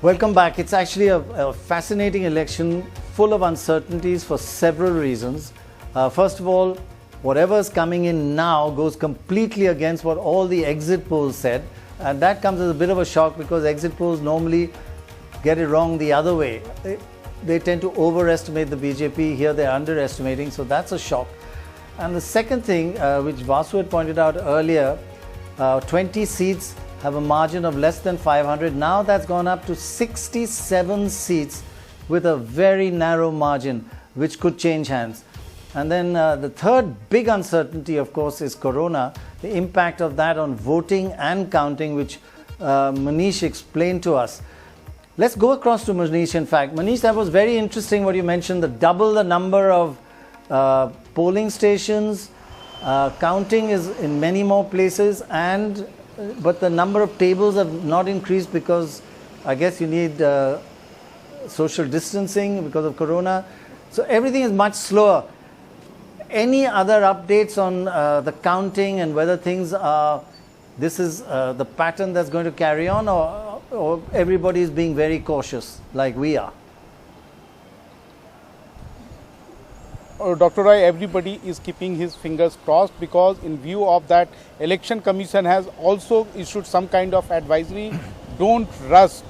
Welcome back. It's actually a fascinating election full of uncertainties for several reasons. First of all, whatever's coming in now goes completely against what all the exit polls said. And that comes as a bit of a shock because exit polls normally get it wrong the other way. They tend to overestimate the BJP. Here they're underestimating, so that's a shock. And the second thing, which Vasu had pointed out earlier, 20 seats have a margin of less than 500. Now that's gone up to 67 seats with a very narrow margin, which could change hands. And then the third big uncertainty, of course, is Corona, the impact of that on voting and counting, which Manish explained to us. Let's go across to Manish, in fact. Manish, that was very interesting what you mentioned, double the number of polling stations. Counting is in many more places, but the number of tables have not increased because I guess you need social distancing because of Corona. So everything is much slower. Any other updates on the counting and whether things are, this is the pattern that's going to carry on, or everybody is being very cautious like we are? Dr. Roy, everybody is keeping his fingers crossed because in view of that, Election Commission has also issued some kind of advisory. Don't rush.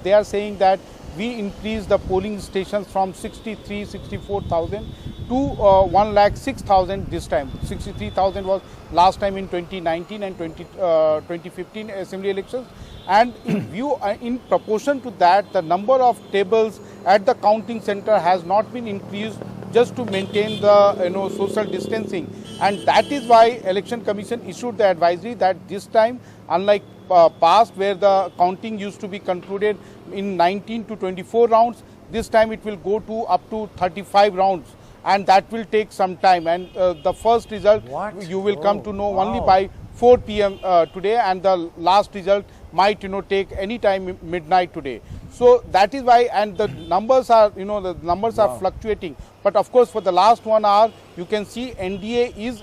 They are saying that we increase the polling stations from 64,000 to 106,000 this time. 63,000 was last time in 2019 and 2015 assembly elections. And in proportion to that, the number of tables at the counting center has not been increased just to maintain the social distancing. And that is why Election Commission issued the advisory that this time, unlike past where the counting used to be concluded in 19 to 24 rounds, this time it will go to up to 35 rounds. And that will take some time. And the first result you will come to know only by 4 p.m. Today, and the last result might take any time midnight today. So that is why, and the numbers are are fluctuating. But of course, for the last 1 hour, you can see NDA is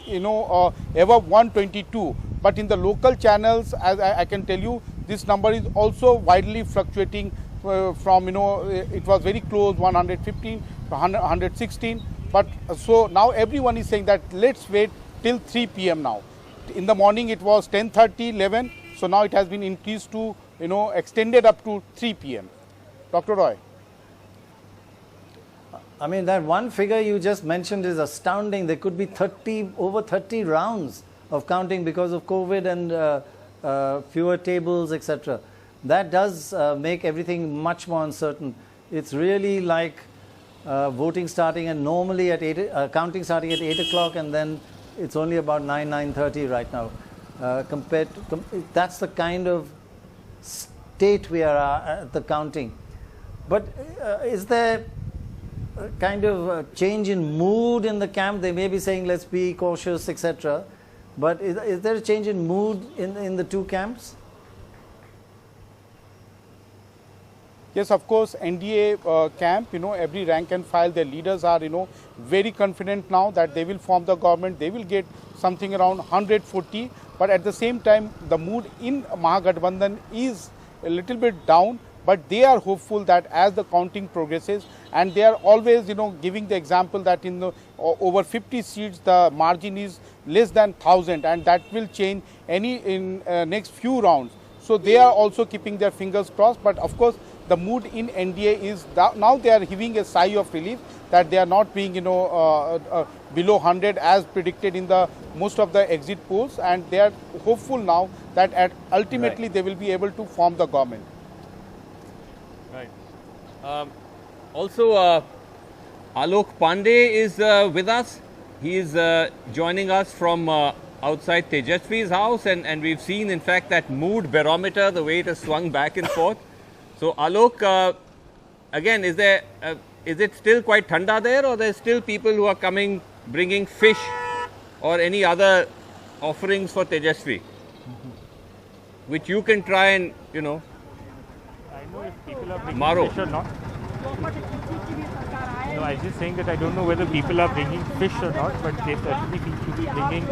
above 122. But in the local channels, as I can tell you, this number is also widely fluctuating from it was very close, 115 to 116. But so now everyone is saying that let's wait till 3 p.m. now. In the morning it was 10:30, 11. So now it has been increased to, extended up to 3 p.m. Dr. Roy. I mean, that one figure you just mentioned is astounding. There could be over 30 rounds of counting because of COVID and fewer tables, etc. That does make everything much more uncertain. It's really like voting starting and normally at counting starting at 8 o'clock, and then it's only about 9:30 right now. That's the kind of state we are at the counting. But is there a kind of change in mood in the camp? They may be saying let's be cautious, etc. But is there a change in mood in the two camps? Yes, of course, NDA camp, every rank and file, their leaders are, very confident now that they will form the government. They will get something around 140. But at the same time, the mood in Mahagathbandhan is a little bit down. But they are hopeful that as the counting progresses, and they are always, giving the example that in the over 50 seats, the margin is less than 1,000, and that will change in next few rounds. So they are also keeping their fingers crossed. But of course, the mood in NDA is now they are heaving a sigh of relief that they are not being, below 100 as predicted in the most of the exit polls, and they are hopeful now that ultimately they will be able to form the government. Right. Also, Alok Pandey is with us. He is joining us from outside Tejashwi's house, and we've seen, in fact, that mood barometer, the way it has swung back and forth. So, Alok, again, is it still quite thanda there, or there's still people who are coming, bringing fish or any other offerings for Tejashwi, which you can try and, I know if people are bringing Maro. fish or not. No, I was just saying that I don't know whether people are bringing fish or not, but they certainly seem to be bringing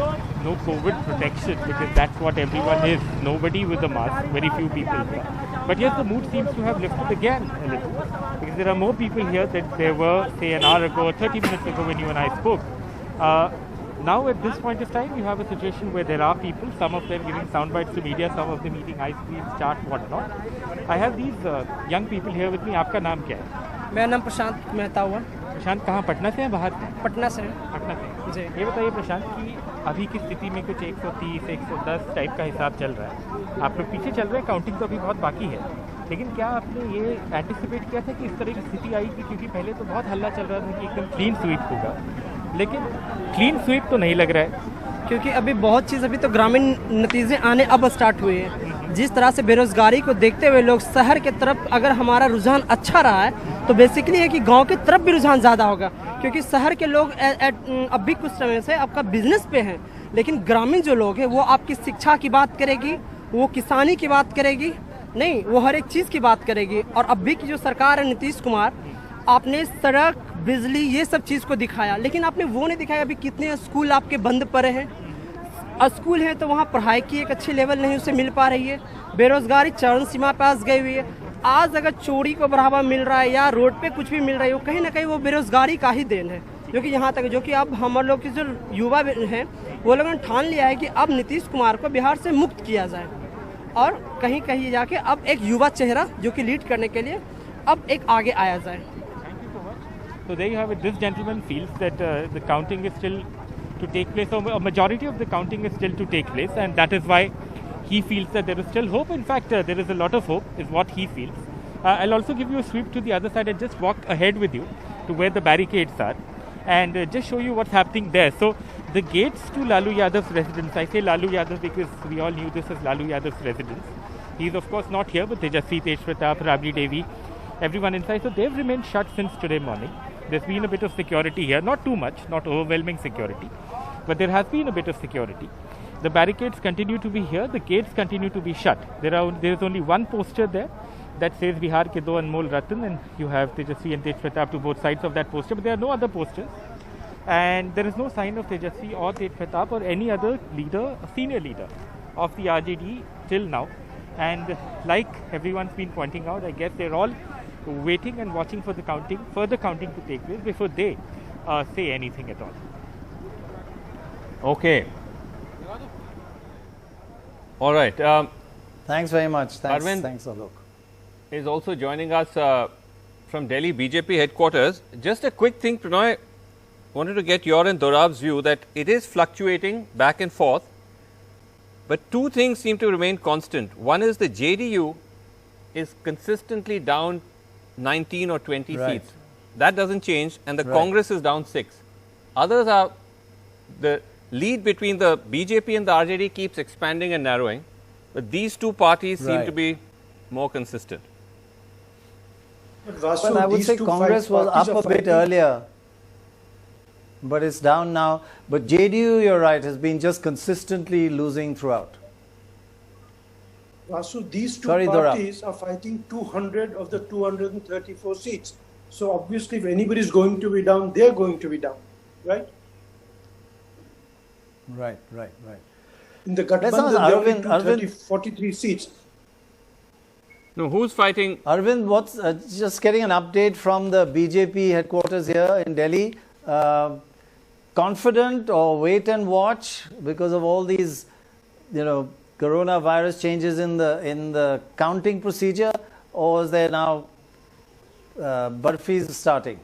no COVID protection, because that's what everyone is. Nobody with a mask, very few people. But yes, the mood seems to have lifted again a little, because there are more people here than there were, say, an hour ago or 30 minutes ago when you and I spoke. Now at this point of time, you have a situation where there are people, some of them giving sound bites to media, some of them eating ice cream, chaat, whatnot. I have these young people here with me. आपका नाम क्या है? मेरा नाम प्रशांत मेहता हुआ। प्रशांत कहाँ, पटना से हैं, बाहर से? पटना से। पटना से। जी। ये बताइए प्रशांत कि अभी की स्थिति में कुछ 130, 110 टाइप का हिसाब चल रहा है। आप लोग पीछे चल रहे हैं, काउंटिंग तो अभी बहुत बाकी है, लेकिन क्या आपने ये एंटिसिपेट किया था कि इस तरह की स्थिति आएगी? क्योंकि पहले तो बहुत हल्ला चल रहा था कि एकदम क्लीन स्वीप होगा, लेकिन क्लीन स्वीप तो नहीं लग रहा है, क्योंकि अभी बहुत चीज़, अभी तो ग्रामीण नतीजे आने अब स्टार्ट हुए हैं। जिस तरह से बेरोजगारी को देखते हुए लोग शहर के तरफ, अगर हमारा रुझान अच्छा रहा है तो बेसिकली है कि गांव की तरफ भी रुझान ज़्यादा होगा, क्योंकि शहर के लोग अभी कुछ समय से आपका बिजनेस पे हैं, लेकिन ग्रामीण जो लोग हैं वो आपकी शिक्षा की बात करेगी, वो किसानी की बात करेगी, नहीं वो हर एक चीज़ की बात करेगी। और अभी की जो सरकार है नीतीश कुमार, आपने सड़क, बिजली, ये सब चीज़ को दिखाया, लेकिन आपने वो नहीं दिखाया अभी कितने स्कूल आपके बंद पड़े हैं। स्कूल है तो वहाँ पढ़ाई की एक अच्छी लेवल नहीं उसे मिल पा रही है, बेरोजगारी चरम सीमा पास गई हुई है। आज अगर चोरी को बढ़ावा मिल रहा है या रोड पे कुछ भी मिल रहा है, वो कहीं ना कहीं वो बेरोजगारी का ही देन है, जो कि यहाँ तक, जो कि अब हम लोग के जो युवा हैं वो लोगों ने ठान लिया है कि अब नीतीश कुमार को बिहार से मुक्त किया जाए, और कहीं कहीं जाके अब एक युवा चेहरा जो कि लीड करने के लिए अब एक आगे आया जाए। So there you have it. This gentleman feels that the counting is still to take place, or a majority of the counting is still to take place, and that is why he feels that there is still hope. In fact, there is a lot of hope, is what he feels. I'll also give you a sweep to the other side and just walk ahead with you to where the barricades are, and just show you what's happening there. So the gates to Lalu Yadav's residence, I say Lalu Yadav because we all knew this as Lalu Yadav's residence. He's of course not here, but Tejashwi, Rabri Devi, everyone inside. So they've remained shut since today morning. There's been a bit of security here, not too much, not overwhelming security, but there has been a bit of security. The barricades continue to be here, the gates continue to be shut. There is only one poster there that says Bihar ke do Anmol Ratan, and you have Tejashwi and Tej Pratap to both sides of that poster, but there are no other posters. And there is no sign of Tejashwi or Tej Pratap or any other leader, senior leader of the RJD till now. And like everyone's been pointing out, I guess they're all waiting and watching for the further counting to take place before they say anything at all. Okay. All right. Thanks very much. Thanks, Arvind thanks, Alok. Is also joining us from Delhi BJP headquarters. Just a quick thing, Pranay, wanted to get your and Dorab's view that it is fluctuating back and forth, but two things seem to remain constant. One is the JDU is consistently down 19 or 20 seats. That doesn't change, and the Congress is down 6. Others are, the lead between the BJP and the RJD keeps expanding and narrowing, but these two parties seem to be more consistent. But I would say Congress was up a bit earlier, but it's down now. But JDU, you're right, has been just consistently losing throughout. Vasu, these two parties are fighting 200 of the 234 seats. So obviously, if anybody is going to be down, they're going to be down, right? Right. In the Gathbandhan, there are 43 seats. No, who's fighting? Arvind, what's just getting an update from the BJP headquarters here in Delhi. Confident or wait and watch because of all these, coronavirus changes in the counting procedure, or is there now Barfis starting?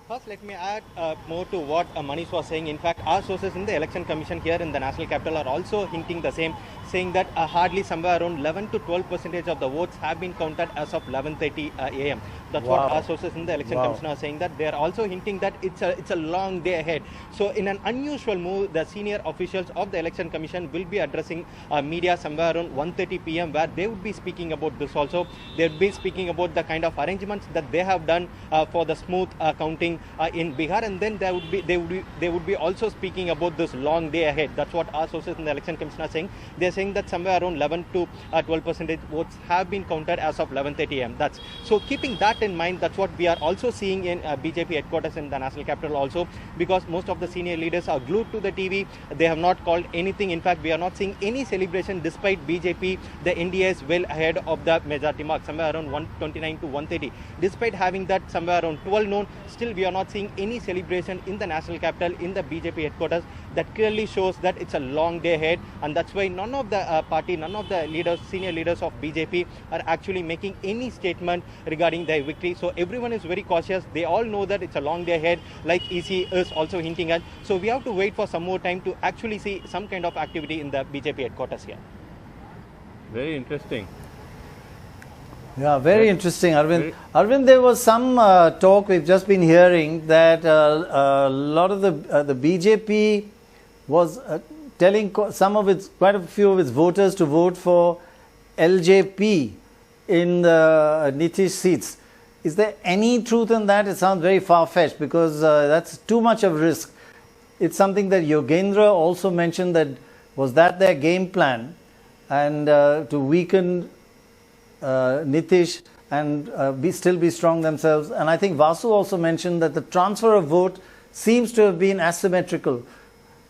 First, let me add more to what Manish was saying. In fact, our sources in the Election Commission here in the National Capital are also hinting the same, saying that hardly somewhere around 11 to 12% of the votes have been counted as of 11:30 a.m. That's what our sources in the Election Commission are saying. That they are also hinting that it's a long day ahead. So, in an unusual move, the senior officials of the Election Commission will be addressing media somewhere around 1:30 p.m. where they would be speaking about this also. They would be speaking about the kind of arrangements that they have done for the smooth counting in Bihar, and then they would be also speaking about this long day ahead. That's what our sources in the Election Commission are saying. They're saying that somewhere around 11 to 12% votes have been counted as of 11:30 a.m. So keeping that that in mind, that's what we are also seeing in BJP headquarters in the national capital also, because most of the senior leaders are glued to the TV. They have not called anything. In fact, we are not seeing any celebration despite BJP. The NDA is well ahead of the majority mark, somewhere around 129 to 130. Despite having that somewhere around 12 noon, still we are not seeing any celebration in the national capital, in the BJP headquarters. That clearly shows that it's a long day ahead, and that's why none of the none of the leaders, senior leaders of BJP are actually making any statement regarding their victory. So everyone is very cautious. They all know that it's a long day ahead, like EC is also hinting at. So we have to wait for some more time to actually see some kind of activity in the BJP headquarters here. Very interesting. Yeah, very interesting, Arvind. Arvind, there was some talk we've just been hearing that a lot of the BJP was telling quite a few of its voters to vote for LJP in the Nitish seats. Is there any truth in that? It sounds very far-fetched because that's too much of risk. It's something that Yogendra also mentioned, that was that their game plan, and to weaken Nitish and still be strong themselves. And I think Vasu also mentioned that the transfer of vote seems to have been asymmetrical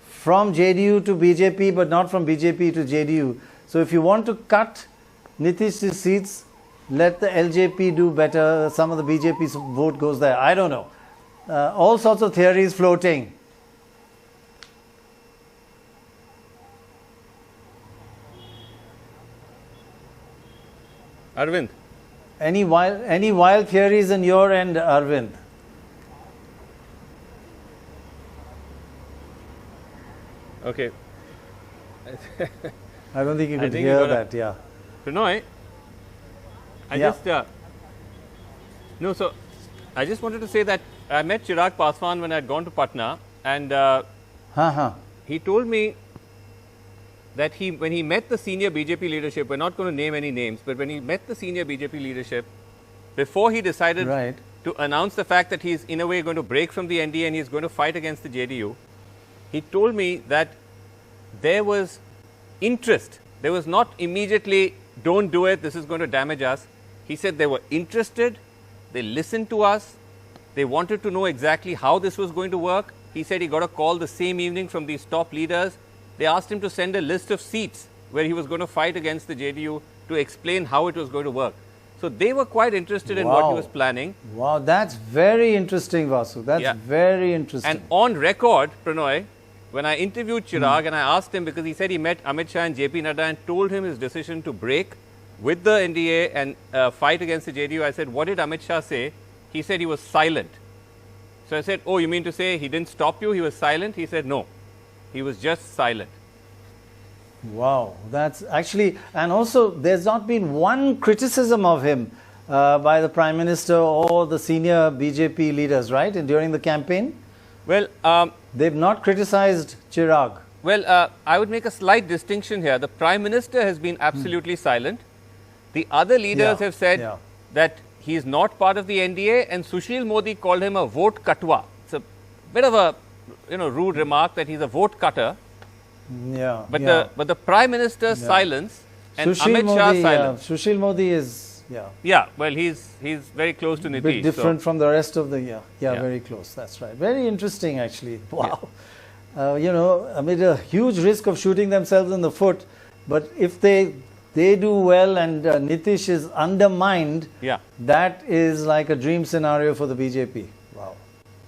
from JDU to BJP, but not from BJP to JDU. So if you want to cut Nitish's seats, let the LJP do better. Some of the BJP's vote goes there. I don't know. All sorts of theories floating. Arvind. Any wild theories in your end, Arvind? Okay. I don't think you could hear that, yeah. Prannoy, so I just wanted to say that I met Chirag Paswan when I had gone to Patna, and he told me that when he met the senior BJP leadership, we're not going to name any names, but when he met the senior BJP leadership, before he decided to announce the fact that he's in a way going to break from the NDA and he's going to fight against the JDU, he told me that there was interest. There was not immediately, don't do it, this is going to damage us. He said they were interested, they listened to us, they wanted to know exactly how this was going to work. He said he got a call the same evening from these top leaders. They asked him to send a list of seats where he was going to fight against the JDU to explain how it was going to work. So they were quite interested in what he was planning. Wow, that's very interesting, Vasu. That's very interesting. And on record, Prannoy, when I interviewed Chirag and I asked him, because he said he met Amit Shah and JP Nadda and told him his decision to break with the NDA and fight against the JDU, I said, what did Amit Shah say? He said he was silent. So I said, oh, you mean to say he didn't stop you? He was silent? He said, no. He was just silent. Wow, that's actually, and also there's not been one criticism of him by the Prime Minister or the senior BJP leaders, right, during the campaign? Well, they've not criticized Chirag. Well, I would make a slight distinction here. The Prime Minister has been absolutely silent. The other leaders have said that he is not part of the NDA, and Sushil Modi called him a vote katwa. It's a bit of a rude remark that he's a vote cutter. Yeah. But the Prime Minister's silence and Amit Shah's silence. Sushil Modi is well, he's very close to Nitish. Bit different from the rest of the very close. That's right. Very interesting, actually. Wow. Amid a huge risk of shooting themselves in the foot, but if they do well and Nitish is undermined, that is like a dream scenario for the BJP. Wow.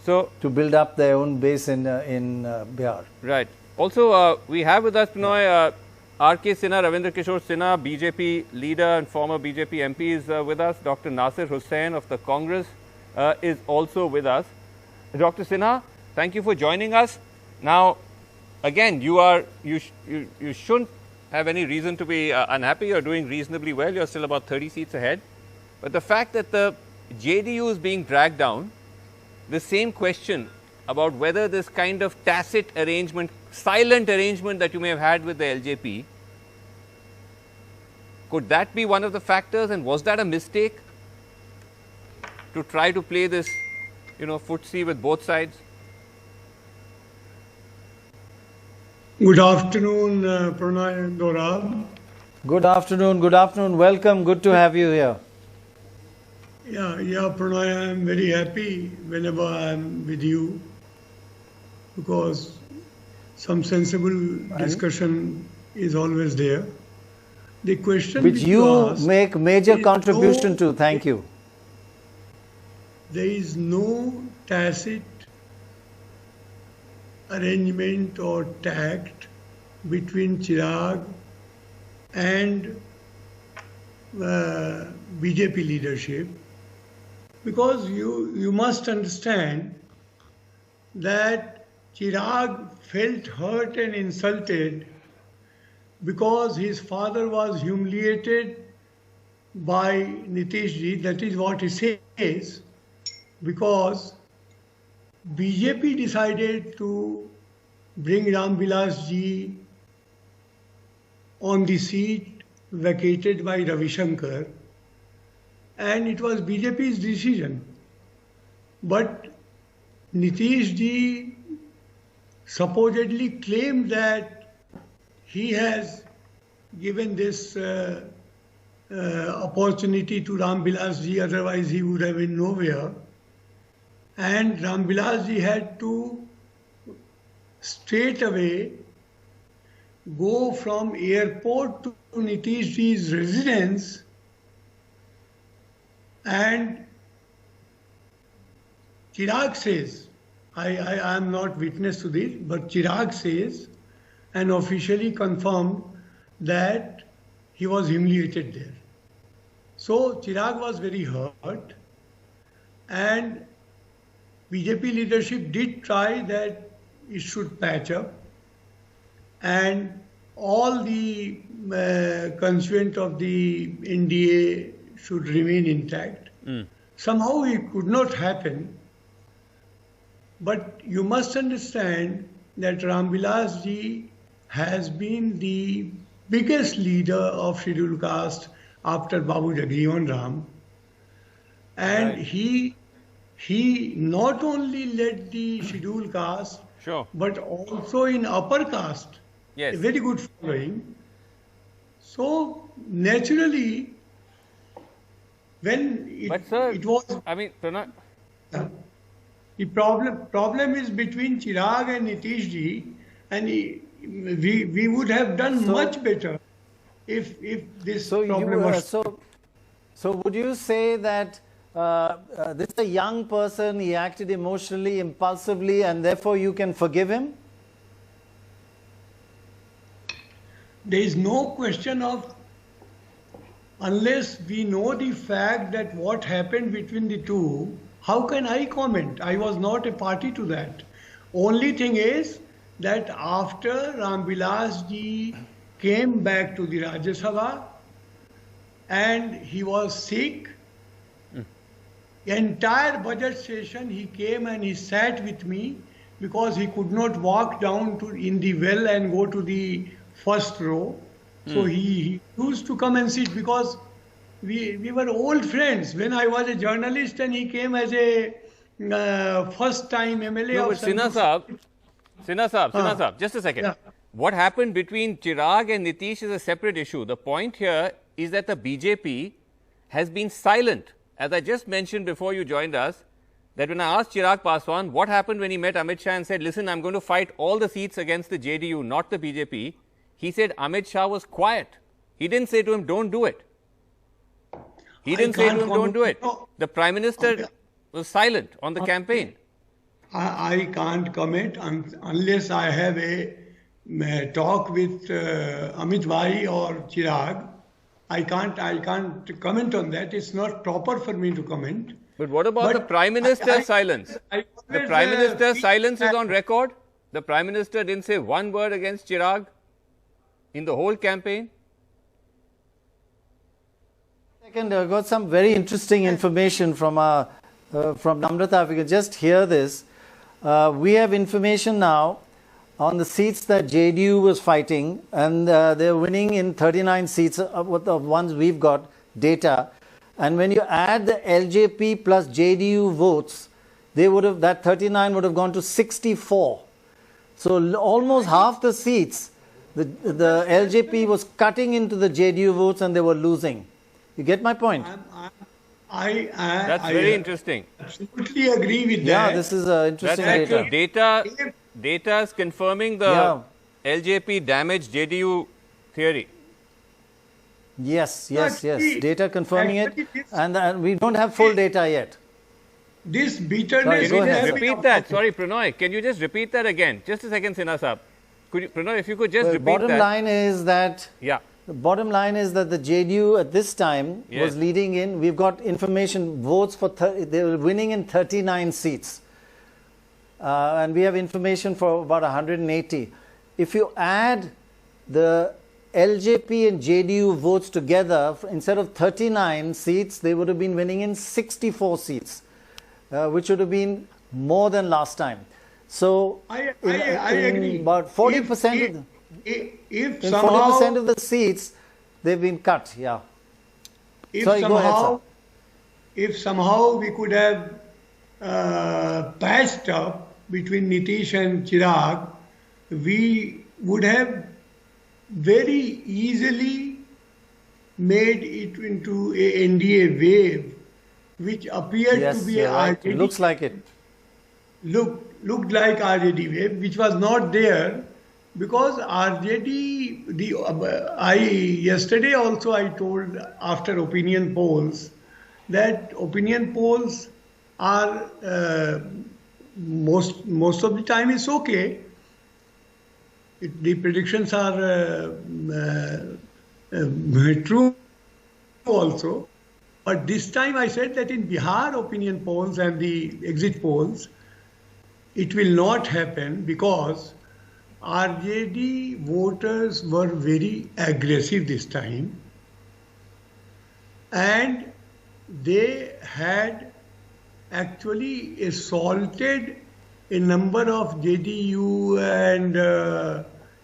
So to build up their own base in Bihar. Right. Also, we have with us Prannoy R.K. Sinha, Ravindra Kishore Sinha, BJP leader and former BJP MP is with us. Dr. Nasir Hussain of the Congress is also with us. Dr. Sinha, thank you for joining us. Now, again, you shouldn't have any reason to be unhappy. You're doing reasonably well. You're still about 30 seats ahead. But the fact that the JDU is being dragged down, the same question about whether this kind of tacit arrangement, silent arrangement that you may have had with the LJP, could that be one of the factors, and was that a mistake to try to play this, footsie with both sides? Good afternoon, Prannoy and Gaurav. Good afternoon. Welcome. Good to have you here. Pranay, I am very happy whenever I am with you because some sensible discussion is always there. The question which you asked, make major contribution to. Thank you. There is no tacit arrangement or tact between Chirag and BJP leadership, because you must understand that Chirag felt hurt and insulted because his father was humiliated by Nitish ji. That is what he says, because BJP decided to bring Ram Vilas ji on the seat vacated by Ravi Shankar, and it was BJP's decision. But Nitish ji supposedly claimed that he has given this opportunity to Ram Vilas ji, otherwise he would have been nowhere. And Ram Vilas ji had to straight away go from airport to Nitish ji's residence, and Chirag says, I am not witness to this, but Chirag says and officially confirmed that he was humiliated there. So Chirag was very hurt, and BJP leadership did try that it should patch up and all the constituent of the NDA should remain intact. Somehow it could not happen, but you must understand that Ram Vilas ji has been the biggest leader of scheduled caste after Babu Jagjivan Ram, and Right. he not only led the scheduled caste, Sure. but also in upper caste, Yes. a very good following. So naturally, when But sir, it was I mean, Pranay, the problem is between Chirag and Nitish ji, and we would have done much better if this problem was. So would you say that this is a young person, he acted emotionally, impulsively, and therefore you can forgive him? There is no question of, unless we know the fact that what happened between the two, how can I comment? I was not a party to that. Only thing is that after Ram Vilas ji came back to the Rajya Sabha and he was sick, entire budget session he came and he sat with me because he could not walk down to in the well and go to the first row. So he used to come and sit because we were old friends. When I was a journalist and he came as a first time MLA no, of but Sinha Saab, just a second. Yeah. What happened between Chirag and Nitish is a separate issue. The point here is that the BJP has been silent. As I just mentioned before you joined us, that when I asked Chirag Paswan what happened when he met Amit Shah and said, listen, I'm going to fight all the seats against the JDU, not the BJP, he said Amit Shah was quiet. He didn't say to him, don't do it. He didn't say to him, don't do it. The Prime Minister was silent on the campaign. I can't comment unless I have a talk with Amit Bhai or Chirag. I can't comment on that. It's not proper for me to comment. But what about the Prime Minister's silence? The Prime Minister's silence is on record. The Prime Minister didn't say one word against Chirag in the whole campaign. Second, I got some very interesting information from Namrata. If you could just hear this. We have information now on the seats that JDU was fighting, and they're winning in 39 seats of the ones we've got data. And when you add the LJP plus JDU votes, they would have, that 39 would have gone to 64. So almost half the seats, the LJP was cutting into the JDU votes and they were losing. You get my point? That's very interesting. Absolutely agree with that. Yeah, this is interesting That's data. Data is confirming the LJP damaged JDU theory. Yes. Actually, Data confirming actually it, and we don't have full data yet. This bitterness. Can you ahead, just sir. repeat that? Sorry, Pranoy. Can you just repeat that again? Just a second, Sinha Saab. Could you, Pranoy, if you could just repeat Bottom that. line is that Yeah. the bottom line is that the JDU at this time was leading in. We've got information votes for they were winning in 39 seats, and we have information for about 180. If you add the LJP and JDU votes together, instead of 39 seats, they would have been winning in 64 seats, which would have been more than last time. So, I agree. About 40% if in somehow 40% of the seats, they've been cut. Yeah. if Sorry, go ahead, sir. if somehow we could have patched up between Nitish and Chirag, we would have very easily made it into a NDA wave, which appeared to be you're a right. RJD. Looks like it. Looked like RJD wave, which was not there because RJD. Yesterday also I told after opinion polls that opinion polls are most of the time it's okay. The predictions are true also. But this time I said that in Bihar opinion polls and the exit polls, it will not happen because RJD voters were very aggressive this time and they had actually assaulted a number of JDU and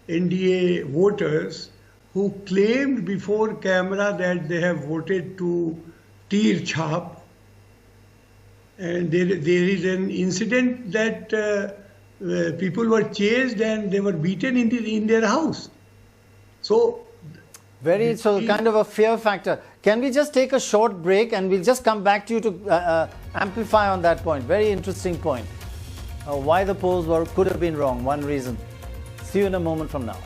NDA voters who claimed before camera that they have voted to Tir Chhap. And there is an incident that people were chased and they were beaten in their house. So, kind of a fear factor. Can we just take a short break and we'll just come back to you to amplify on that point. Very interesting point. Why the polls could have been wrong, one reason. See you in a moment from now.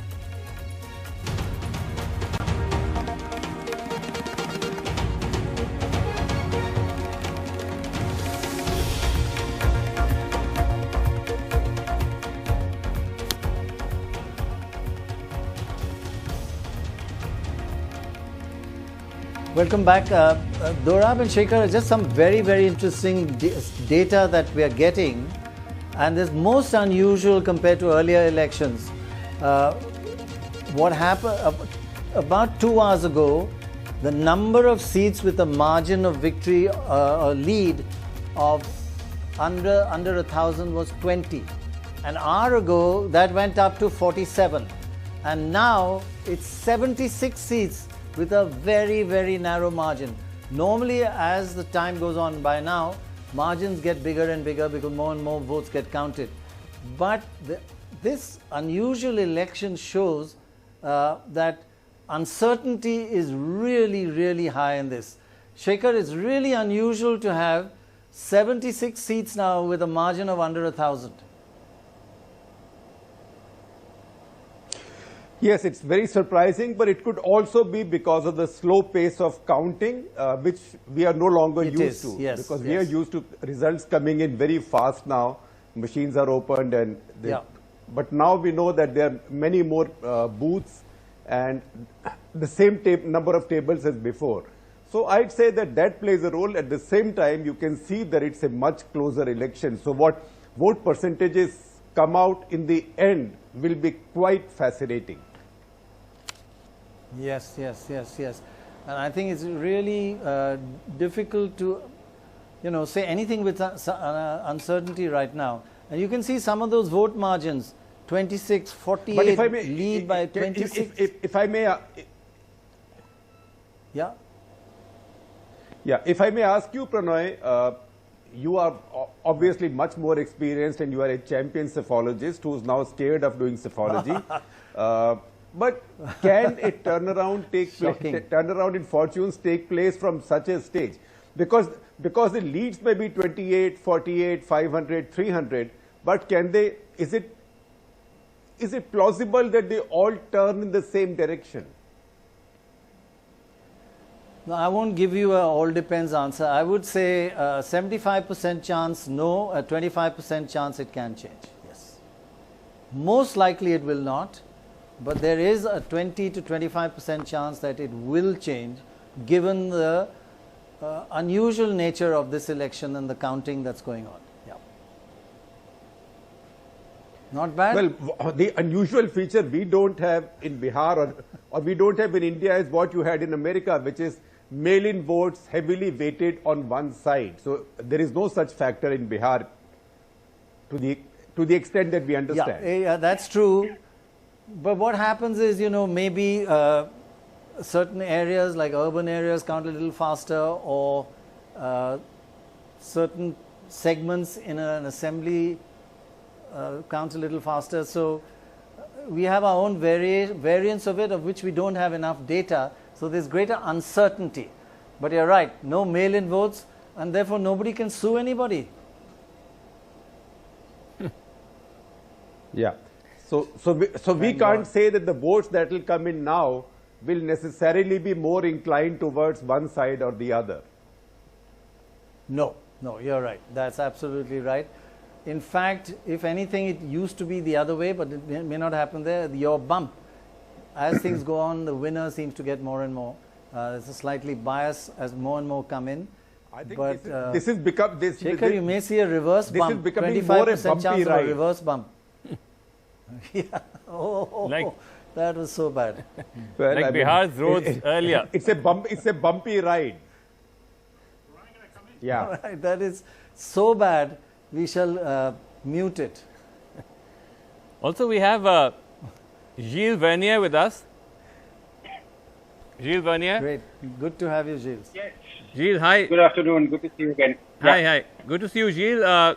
Welcome back. Dorab and Shekhar, just some very, very interesting data that we are getting, and this most unusual compared to earlier elections. What happened about 2 hours ago, the number of seats with a margin of victory, a lead of under 1,000 was 20. An hour ago, that went up to 47, and now it's 76 seats with a very, very narrow margin. Normally, as the time goes on by now, margins get bigger and bigger because more and more votes get counted. But this unusual election shows that uncertainty is really, really high in this. Shekhar, it's really unusual to have 76 seats now with a margin of under 1,000. Yes, it's very surprising, but it could also be because of the slow pace of counting, which we are no longer used to. Yes, because we are used to results coming in very fast now. Machines are opened, and but now we know that there are many more booths and the same number of tables as before. So I'd say that plays a role. At the same time, you can see that it's a much closer election. So what vote percentages come out in the end will be quite fascinating. Yes. And I think it's really difficult to, say anything with uncertainty right now. And you can see some of those vote margins, 26, 48, but if I may, lead by 26. If I may... if I may ask you, Pranoy, you are obviously much more experienced and you are a champion cephalogist who's now scared of doing cephalogy. But can a turnaround in fortunes take place from such a stage? because the leads may be 28, 48, 500, 300, but is it plausible that they all turn in the same direction? No, I won't give you a all depends answer. I would say 75% chance no, a 25% chance it can change. Yes. Most likely it will not, but there is a 20 to 25% chance that it will change given the unusual nature of this election and the counting that's going on. Yeah. Not bad? Well, the unusual feature we don't have in Bihar or we don't have in India is what you had in America, which is mail-in votes heavily weighted on one side. So there is no such factor in Bihar to the extent that we understand. Yeah, that's true. But what happens is, you know, maybe certain areas like urban areas count a little faster, or certain segments in an assembly count a little faster. So we have our own variants of it, of which we don't have enough data. So there's greater uncertainty. But you're right, no mail-in votes, and therefore nobody can sue anybody. Yeah. So we can't say that the votes that will come in now will necessarily be more inclined towards one side or the other. No, you're right. That's absolutely right. In fact, if anything, it used to be the other way, but it may not happen there. Your bump, as things go on, the winner seems to get more and more. There's a slightly bias as more and more come in. I think but this has become this. Shekhar, you may see a reverse bump. This is becoming more a 25% bumpy chance ride. of a reverse bump. Yeah. Like- that was so bad. Well, Like Bihar's roads earlier. It's a bumpy ride. Yeah. Right, that is so bad. We shall mute it. Also, we have Gilles Vernier with us. Gilles Vernier. Great. Good to have you, Gilles. Yes. Gilles, hi. Good afternoon. Good to see you again. Hi. Good to see you, Gilles.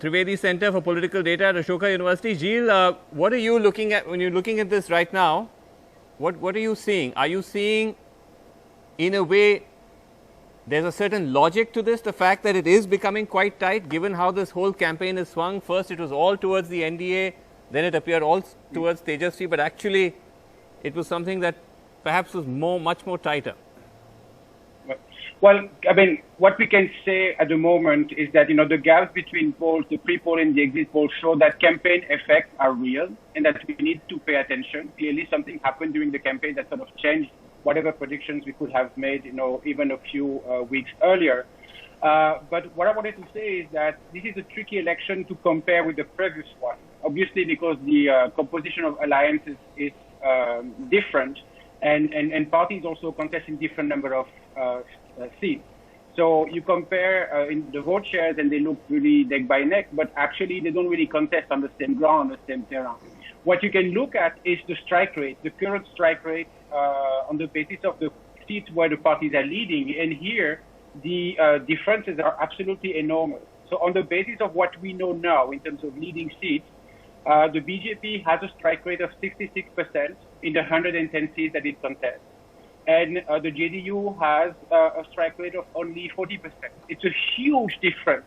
Trivedi Center for Political Data at Ashoka University. Gilles, what are you looking at when you're looking at this right now? What are you seeing? Are you seeing, in a way, there's a certain logic to this, the fact that it is becoming quite tight, given how this whole campaign is swung? First, it was all towards the NDA, then it appeared all towards Tejashwi, but actually, it was something that perhaps was much more tighter. Well, I mean, what we can say at the moment is that, you know, the gaps between polls, the pre-poll and the exit poll show that campaign effects are real and that we need to pay attention. Clearly, something happened during the campaign that sort of changed whatever predictions we could have made, you know, even a few weeks earlier. But what I wanted to say is that this is a tricky election to compare with the previous one, obviously because the composition of alliances is different and parties also contest in different number of seats. So you compare in the vote shares and they look really neck by neck, but actually they don't really contest on the same ground, the same terrain. What you can look at is the strike rate, the current strike rate on the basis of the seats where the parties are leading. And here the differences are absolutely enormous. So on the basis of what we know now in terms of leading seats, the BJP has a strike rate of 66% in the 110 seats that it contests. And the JDU has a strike rate of only 40%. It's a huge difference,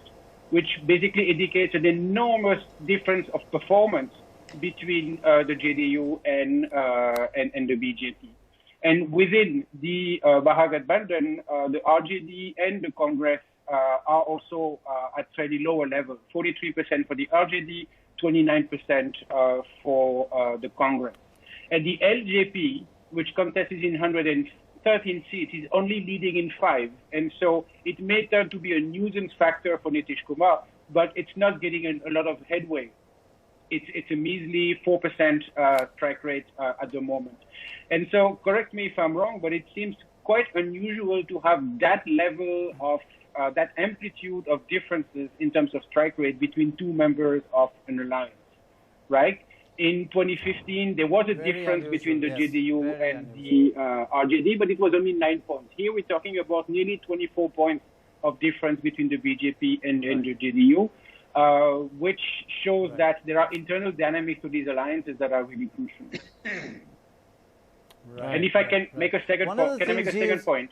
which basically indicates an enormous difference of performance between the JDU and the BJP. And within the Mahagathbandhan, the RJD and the Congress are also at fairly lower level, 43% for the RJD, 29% for the Congress. And the LJP, which contests in 113 seats, is only leading in 5. And so it may turn to be a nuisance factor for Nitish Kumar, but it's not getting a lot of headway. It's a measly 4% strike rate at the moment. And so correct me if I'm wrong, but it seems quite unusual to have that level of that amplitude of differences in terms of strike rate between two members of an alliance, right? In 2015, there was a difference between the JDU and the RJD, but it was only 9 points. Here we're talking about nearly 24 points of difference between the BJP and the JDU, which shows that there are internal dynamics to these alliances that are really crucial. And if I can make a second point.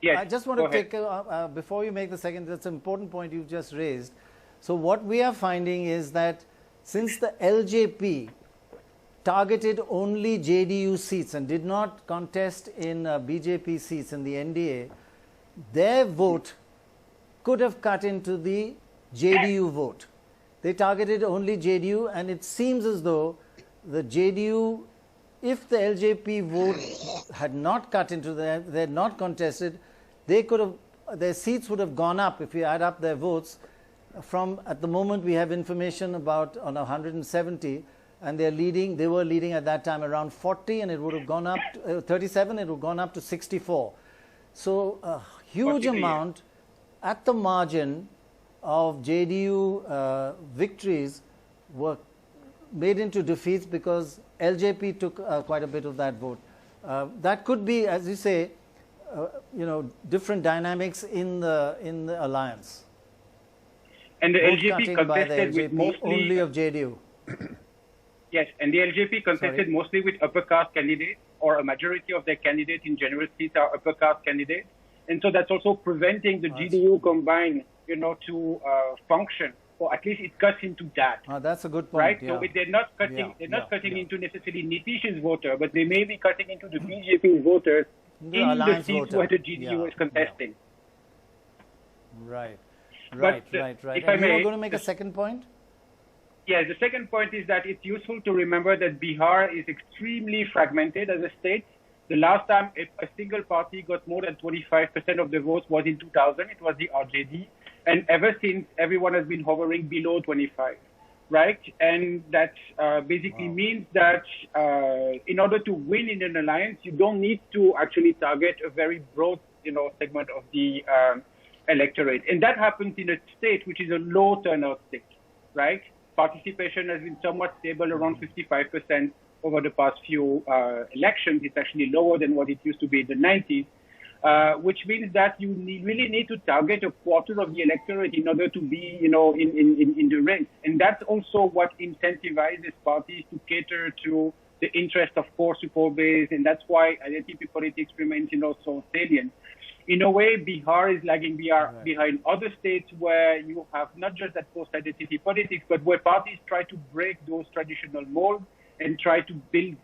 Yes, I just want to go ahead. take, before you make the second, that's an important point you've just raised. So what we are finding is that since the LJP targeted only JDU seats and did not contest in BJP seats in the NDA, their vote could have cut into the JDU vote. They targeted only JDU, and it seems as though the JDU, if the LJP vote had not cut into them, they had not contested, they could have, their seats would have gone up if we add up their votes from, at the moment we have information about on 170, and they were leading at that time around 40, and it would have gone up to 37, it would have gone up to 64. So a huge amount at the margin of JDU victories were made into defeats because LJP took quite a bit of that vote. That could be, as you say, different dynamics in the alliance. And the Vote LJP cutting by the contested with LJP mostly only of JDU. Yes, and the LJP contested Sorry. mostly with upper caste candidates, or a majority of their candidates in general seats are upper caste candidates, and so that's also preventing the GDU combine, to function, or at least it cuts into that. That's a good point. Right, Yeah. so they're not cutting. They're not cutting into necessarily Nitish's voter, but they may be cutting into the BJP voters The in the alliance seats voter. where the GDU is contesting. Right. But, Right. if I And you may, were going to make a second point? Yeah, the second point is that it's useful to remember that Bihar is extremely fragmented as a state. The last time a single party got more than 25% of the votes was in 2000. It was the RJD. And ever since, everyone has been hovering below 25, right? And that basically means that in order to win in an alliance, you don't need to actually target a very broad, segment of the electorate. And that happens in a state which is a low turnout state, right? Participation has been somewhat stable around 55% over the past few elections. It's actually lower than what it used to be in the 90s, which means that you really need to target a quarter of the electorate in order to be, in the race. And that's also what incentivizes parties to cater to the interest of core support base, and that's why identity politics remains, so salient. In a way, Bihar is lagging behind other states where you have not just that post-identity politics, but where parties try to break those traditional molds and try to build,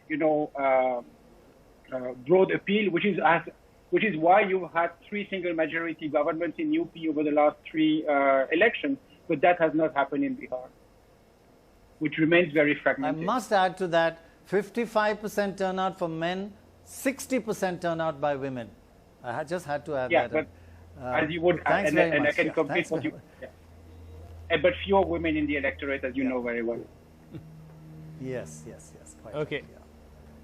broad appeal, which is why you had 3 single majority governments in UP over the last 3 elections, but that has not happened in Bihar, which remains very fragmented. I must add to that, 55% turnout for men, 60% turnout by women. I just had to add that. But as you would, thanks and, very and much. I can complete what you. But fewer women in the electorate, as you know very well. Yes. Quite Okay. right, yeah.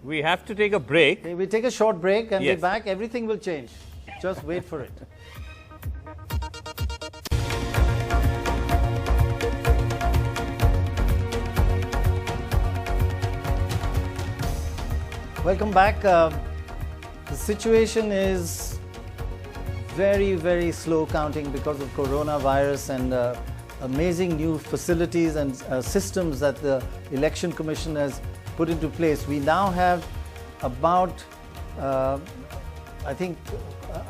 We have to take a break. Okay, we take a short break and Yes. be back. Everything will change. Just wait for it. Welcome back. The situation is very, very slow counting because of coronavirus and amazing new facilities and systems that the Election Commission has put into place. We now have about, I think,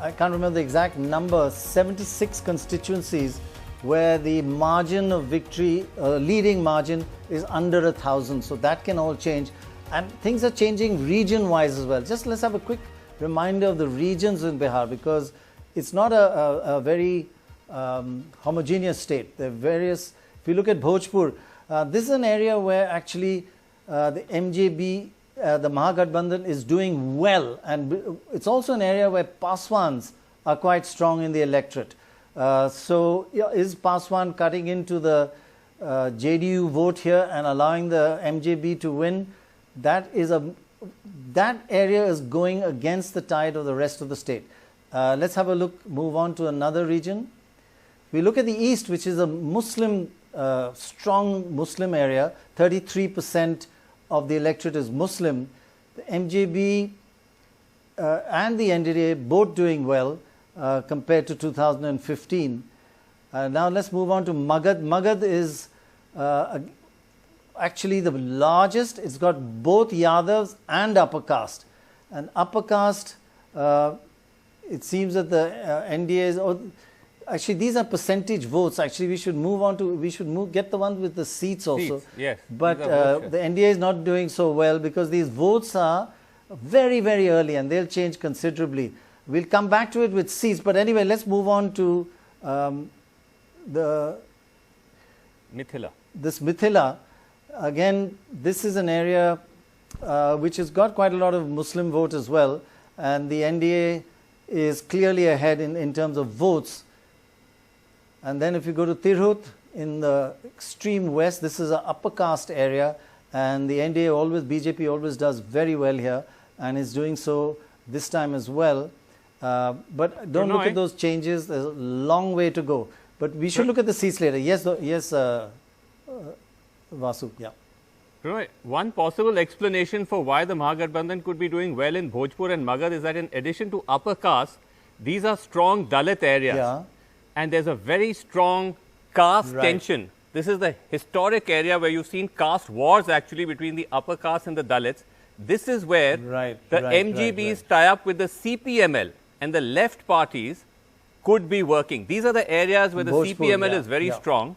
I can't remember the exact number, 76 constituencies where the margin of victory, leading margin, is under 1,000. So that can all change. And things are changing region-wise as well. Just let's have a quick reminder of the regions in Bihar, because it's not a very homogeneous state. There are various, if you look at Bhojpur, this is an area where actually the MJB, the Mahagathbandhan is doing well, and it's also an area where Paswans are quite strong in the electorate. So is Paswan cutting into the JDU vote here and allowing the MJB to win? That area is going against the tide of the rest of the state. Let's have a look, move on to another region. We look at the east, which is a Muslim, strong Muslim area. 33% of the electorate is Muslim. The MJB and the NDTV both doing well compared to 2015. Now let's move on to Magadh. Magadh is actually the largest. It's got both Yadavs and upper caste. And upper caste it seems that the NDA is, actually these are percentage votes. Actually we should move on to, get the ones with the seats also. Seats, yes. But the NDA is not doing so well because these votes are very, very early and they'll change considerably. We'll come back to it with seats, but anyway, let's move on to the Mithila. This Mithila. Again, this is an area which has got quite a lot of Muslim vote as well, and the NDA is clearly ahead in terms of votes. And then if you go to Tirhut in the extreme west, this is an upper caste area, and the NDA always, BJP always does very well here and is doing so this time as well. But don't look at those changes, there's a long way to go. But we should look at the seats later. Yes, Vasu, yeah. Right. One possible explanation for why the Mahagathbandhan could be doing well in Bhojpur and Magad is that in addition to upper caste, these are strong Dalit areas. Yeah. And there's a very strong caste tension. This is the historic area where you've seen caste wars actually between the upper caste and the Dalits. This is where the MGBs tie up with the CPML and the left parties could be working. These are the areas where the CPML is very strong.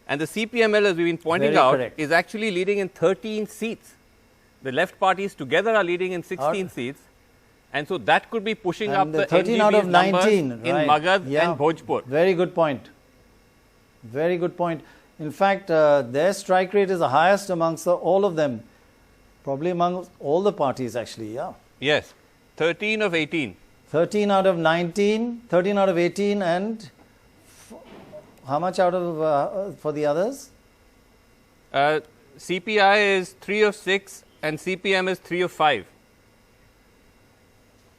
And the CPML, as we've been pointing out, is actually leading in 13 seats. The left parties together are leading in 16 seats. And so that could be pushing up the 13 out of 19 in Magad and Bhojpur. Very good point. Very good point. In fact, their strike rate is the highest amongst all of them. Probably among all the parties actually, yeah. Yes, 13 of 18. 13 out of 19, 13 out of 18, and how much out of for the others? CPI is 3 of 6 and CPM is 3 of 5.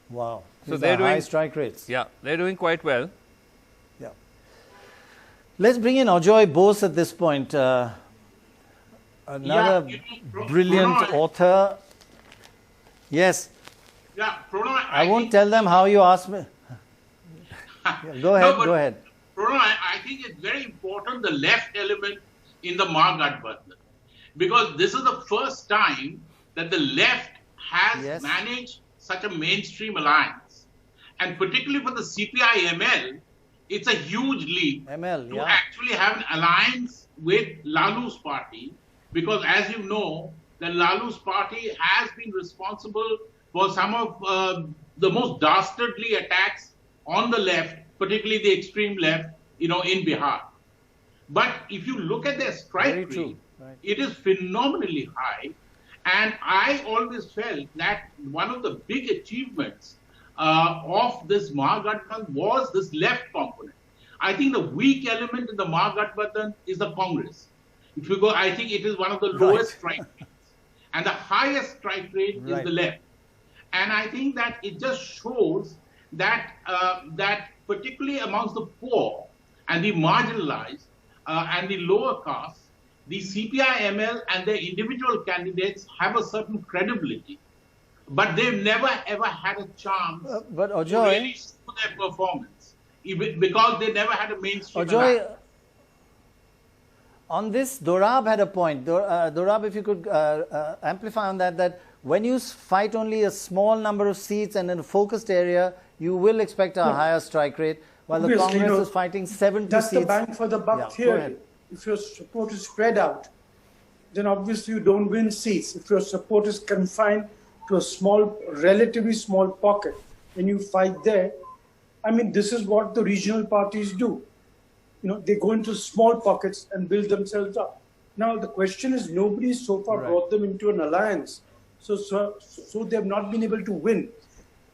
Wow. So they're doing high strike rates. Yeah, they're doing quite well. Yeah. Let's bring in Ajoy Bose at this point. Another brilliant author. Yes. Yeah, Pranay, I won't tell them how you asked me. Go ahead, go ahead. Pranay, I think it's very important, the left element in the Mahagathbandhan, because this is the first time that the left has managed such a mainstream alliance. And particularly for the CPI-ML, it's a huge leap to actually have an alliance with Lalu's party, because as you know, the Lalu's party has been responsible for some of the most dastardly attacks on the left, particularly the extreme left, in Bihar. But if you look at their strike rate, it is phenomenally high. And I always felt that one of the big achievements of this Mahagathbandhan was this left component. I think the weak element in the Mahagathbandhan is the Congress. If you go, I think it is one of the lowest strike rates. And the highest strike rate is the left. And I think that it just shows that that particularly amongst the poor and the marginalized and the lower caste, the CPI-ML and their individual candidates have a certain credibility, but they've never ever had a chance to really show their performance because they never had a mainstream. Ajoy, on this, Dorab had a point. Dorab, if you could amplify on that when you fight only a small number of seats and in a focused area, you will expect a higher strike rate, while the Congress is fighting 70 that's seats. That's the bang for the buck theory. If your support is spread out, then obviously you don't win seats. If your support is confined to a small, relatively small pocket, and you fight there, I mean, this is what the regional parties do. They go into small pockets and build themselves up. Now, the question is, nobody so far brought them into an alliance. So they have not been able to win.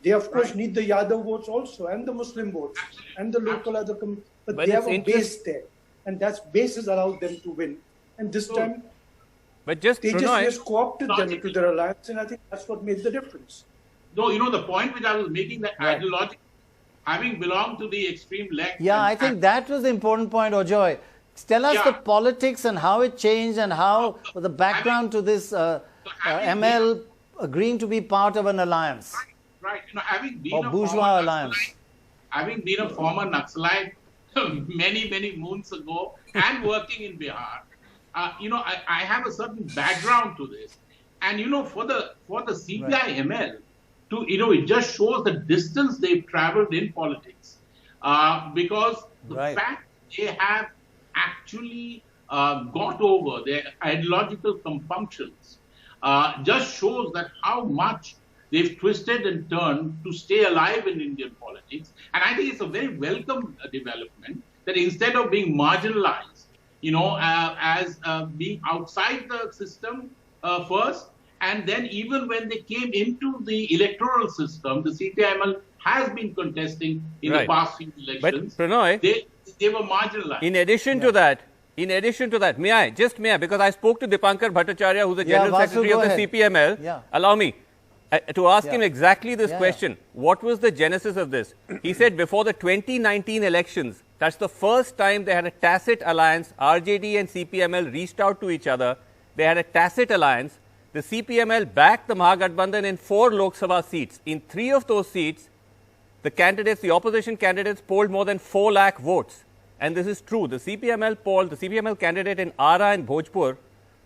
They, of course, need the Yadav votes also, and the Muslim votes, and the local other but they have a base there. And that base has allowed them to win. And this time, they just co-opted them into their alliance, and I think that's what made the difference. No, the point which I was making, that ideology, having belonged to the extreme left. Yeah, I think that was the important point, Ajoy. Tell us the politics and how it changed and how the background to this ML agreeing to be part of an alliance. Right. Having been a bourgeois alliance. Having been a former Naxalite many, many moons ago and working in Bihar, I have a certain background to this. And, for the CPI-ML, to, it just shows the distance they've traveled in politics. Because the fact they have actually got over their ideological compunctions just shows that how much they've twisted and turned to stay alive in Indian politics. And I think it's a very welcome development that instead of being marginalized, as being outside the system first, and then even when they came into the electoral system, the CPIML has been contesting in the past few elections. But Pranoy, they were marginalized. In addition to that, may I, because I spoke to Dipankar Bhattacharya, who's the General Secretary of the CPML, allow me to ask him exactly this question. What was the genesis of this? He said before the 2019 elections, that's the first time they had a tacit alliance. RJD and CPML reached out to each other. They had a tacit alliance. The CPML backed the Mahagathbandhan in 4 Lok Sabha seats. In 3 of those seats, the opposition candidates polled more than 4 lakh votes. And this is true. The CPML candidate in Ara and Bhojpur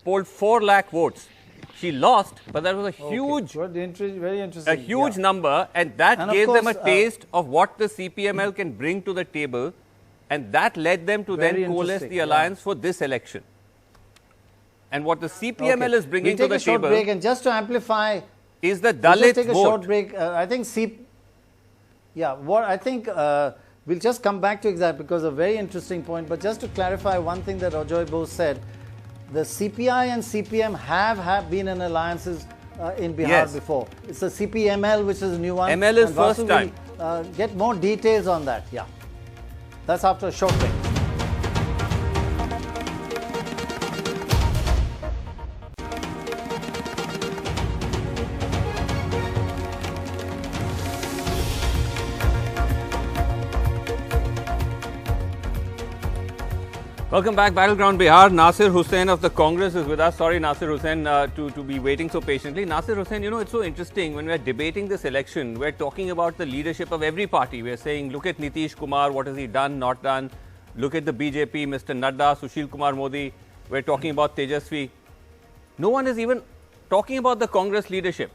polled 4 lakh votes. She lost, but that was a huge, very interesting, number, and that gave them a taste of what the CPML can bring to the table, and that led them to then coalesce the alliance for this election. And what the CPML is bringing to the table, break, and just to amplify, is the Dalit take a vote. Short break. I think we'll just come back to exactly because a very interesting point. But just to clarify one thing that Ajoy Bose said, the CPI and CPM have been in alliances in Bihar before. It's the CPML which is a new one. ML is first time. Get more details on that. Yeah, that's after a short break. Welcome back, Battleground Bihar. Nasir Hussain of the Congress is with us. Sorry, Nasir Hussain, to be waiting so patiently. Nasir Hussain, it's so interesting when we're debating this election, we're talking about the leadership of every party. We're saying, look at Nitish Kumar, what has he done, not done. Look at the BJP, Mr. Nadda, Sushil Kumar Modi. We're talking about Tejashwi. No one is even talking about the Congress leadership.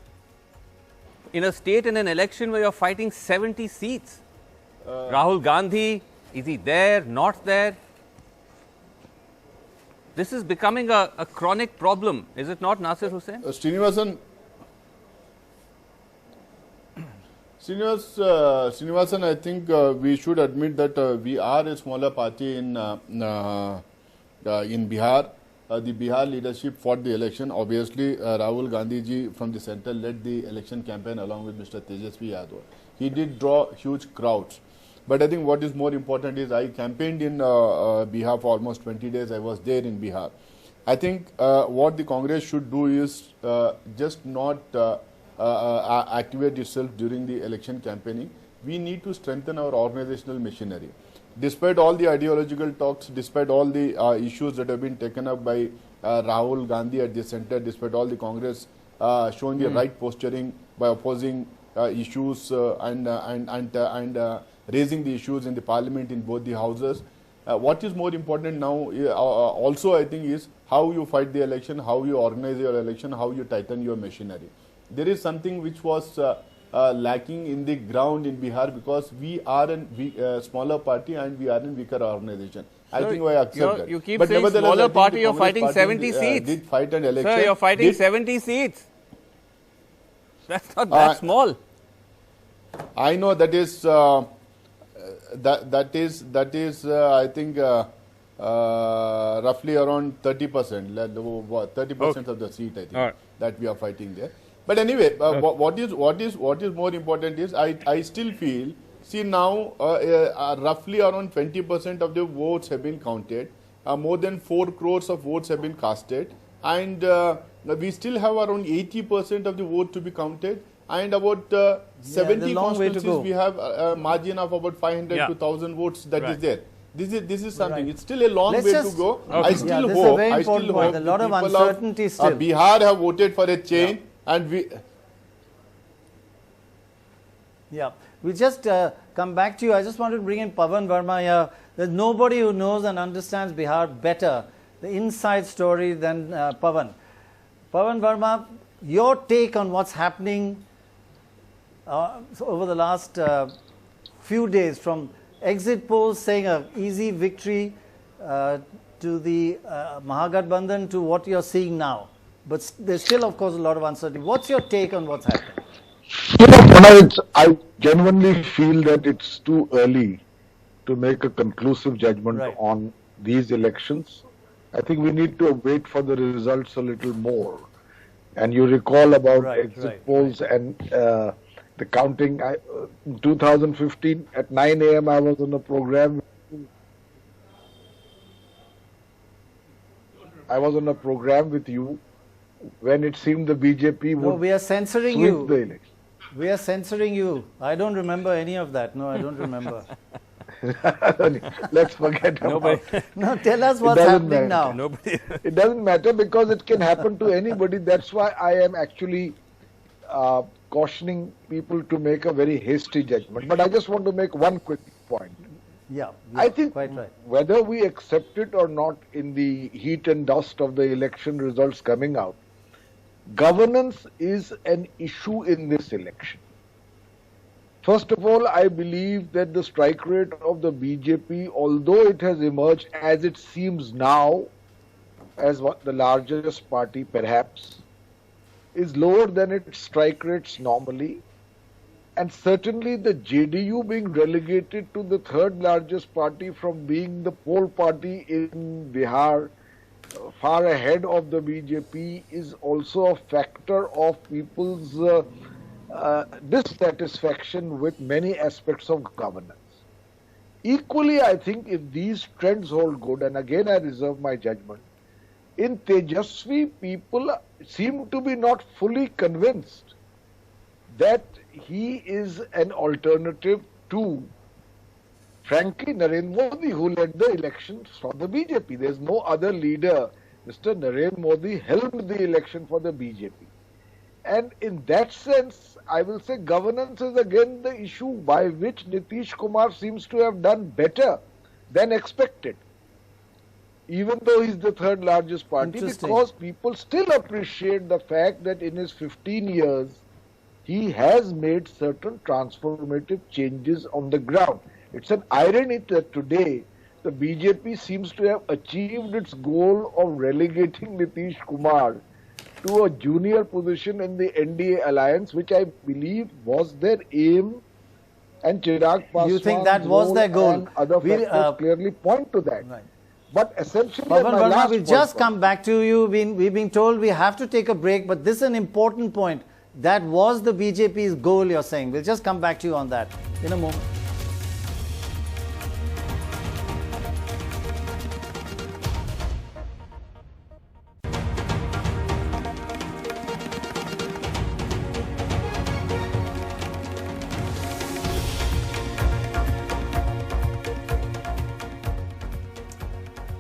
In a state in an election where you're fighting 70 seats. Rahul Gandhi, is he there, not there? This is becoming a chronic problem, is it not, Nasir Hussain? Srinivasan, I think we should admit that we are a smaller party in Bihar. The Bihar leadership fought the election. Obviously, Rahul Gandhi ji from the center led the election campaign along with Mr. Tejashwi Yadav. He did draw huge crowds. But I think what is more important is I campaigned in Bihar for almost 20 days. I was there in Bihar. I think what the Congress should do is just not activate itself during the election campaigning. We need to strengthen our organizational machinery. Despite all the ideological talks, despite all the issues that have been taken up by Rahul Gandhi at the center, despite all the Congress showing the right posturing by opposing issues and raising the issues in the parliament in both the houses. What is more important now also I think is how you fight the election, how you organize your election, how you tighten your machinery. There is something which was lacking in the ground in Bihar because we are a smaller party and we are in weaker organization. I think I accept that. You keep saying smaller party, you're fighting 70 seats. Did fight an election. Sir, you're fighting 70 seats. That's not that small. I know that is I think roughly around 30%, 30% of the seat I think that we are fighting there. But anyway, what is more important is I still feel, see now roughly around 20% of the votes have been counted, more than 4 crores of votes have been casted, and we still have around 80% of the vote to be counted. And about 70 constituencies, we have a margin of about 500 to 1,000 votes that is there. This is something. It's still a long way to go. I still hope. A lot of uncertainty still. Bihar have voted for a change, and we. Yeah, we just come back to you. I just wanted to bring in Pavan Verma here. There's nobody who knows and understands Bihar better, the inside story, than Pavan. Pavan Verma, your take on what's happening so over the last few days, from exit polls saying an easy victory to the Mahagathbandhan to what you're seeing now. But there's still, of course, a lot of uncertainty. What's your take on what's happening? You know, I genuinely feel that it's too early to make a conclusive judgment on these elections. I think we need to wait for the results a little more. And you recall about exit polls and the counting. In 2015, at 9 a.m., I was on a program. I was on a program with you when it seemed the BJP would. No, we are censoring sweep you. The election. We are censoring you. I don't remember any of that. No, I don't remember. Let's forget about it. No, tell us what's happening now. It doesn't matter because it can happen to anybody. That's why I am actually cautioning people to make a very hasty judgment. But I just want to make one quick point. Yeah, I think quite right. Whether we accept it or not in the heat and dust of the election results coming out, governance is an issue in this election. First of all, I believe that the strike rate of the BJP, although it has emerged as it seems now, as the largest party perhaps, is lower than its strike rates normally. And certainly the JDU being relegated to the third largest party from being the pole party in Bihar, far ahead of the BJP, is also a factor of people's dissatisfaction with many aspects of governance. Equally, I think if these trends hold good, and again I reserve my judgment, in Tejashwi, people seem to be not fully convinced that he is an alternative to, frankly, Narendra Modi, who led the elections for the BJP. There's no other leader. Mr. Narendra Modi held the election for the BJP. And in that sense, I will say governance is again the issue by which Nitish Kumar seems to have done better than expected, even though he's the third largest party, because people still appreciate the fact that in his 15 years, he has made certain transformative changes on the ground. It's an irony that today the BJP seems to have achieved its goal of relegating Nitish Kumar to a junior position in the NDA alliance, which I believe was their aim, and Chirag Paswan's You think that was their goal? And other factors clearly point to that. Right. But essentially, Pavan Verma, we'll just come back to you. We've been told we have to take a break, but this is an important point. That was the BJP's goal, you're saying. We'll just come back to you on that in a moment.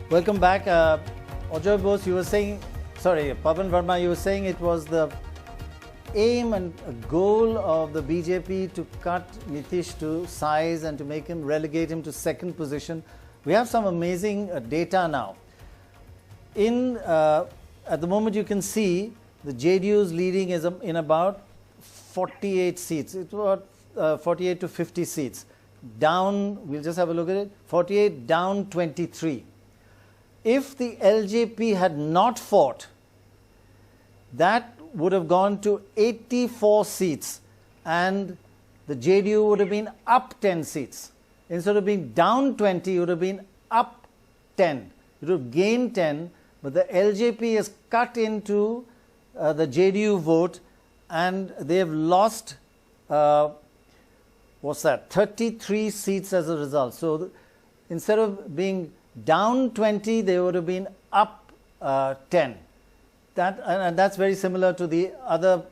Welcome back. Ajoy Bose, you were saying, sorry, Pavan Verma, you were saying it was the aim and goal of the BJP to cut Nitish to size and to make him, relegate him to second position. We have some amazing data now. At the moment you can see the JDU is leading in about 48 seats. It was 48 to 50 seats. Down, we'll just have a look at it, 48 down 23. If the LJP had not fought, that would have gone to 84 seats and the JDU would have been up 10 seats. Instead of being down 20, it would have been up 10. It would have gained 10, but the LJP has cut into the JDU vote and they have lost, 33 seats as a result. So instead of being down 20, they would have been up 10. And that's very similar to the other,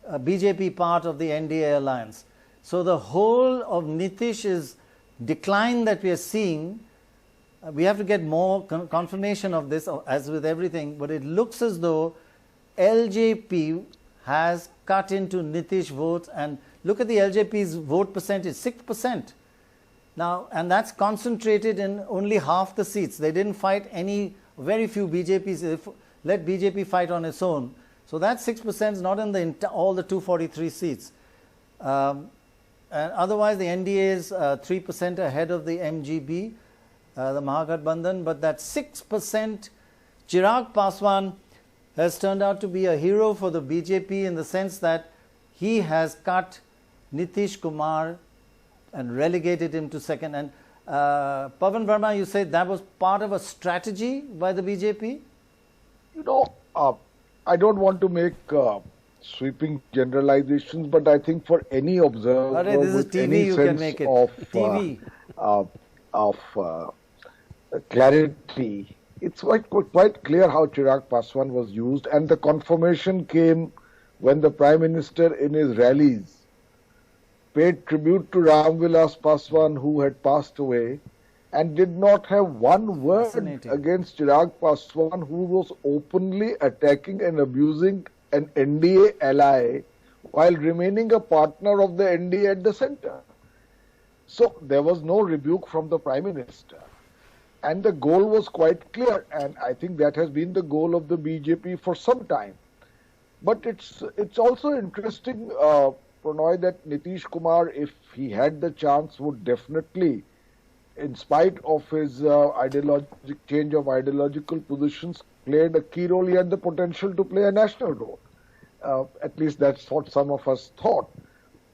BJP part of the NDA alliance. So the whole of Nitish's decline that we are seeing, we have to get more confirmation of this, as with everything, but it looks as though LJP has cut into Nitish votes, and look at the LJP's vote percentage, 6%. Now, and that's concentrated in only half the seats. They didn't fight very few BJPs. Let BJP fight on its own. So that 6% is not in all the 243 seats. And otherwise, the NDA is 3% ahead of the MGB, the Mahagathbandhan, but that 6%, Chirag Paswan has turned out to be a hero for the BJP in the sense that he has cut Nitish Kumar and relegated him to second. And Pavan Verma, you said that was part of a strategy by the BJP? You know, I don't want to make sweeping generalizations, but I think for any observer this is with TV, any you sense can make it. of TV. Clarity, it's quite clear how Chirag Paswan was used, and the confirmation came when the Prime Minister in his rallies paid tribute to Ram Vilas Paswan, who had passed away, and did not have one word against Chirag Paswan, who was openly attacking and abusing an NDA ally while remaining a partner of the NDA at the center. So there was no rebuke from the Prime Minister. And the goal was quite clear, and I think that has been the goal of the BJP for some time. But it's also interesting, Prannoy, that Nitish Kumar, if he had the chance, would definitely, in spite of his change of ideological positions, played a key role. He had the potential to play a national role. At least that's what some of us thought.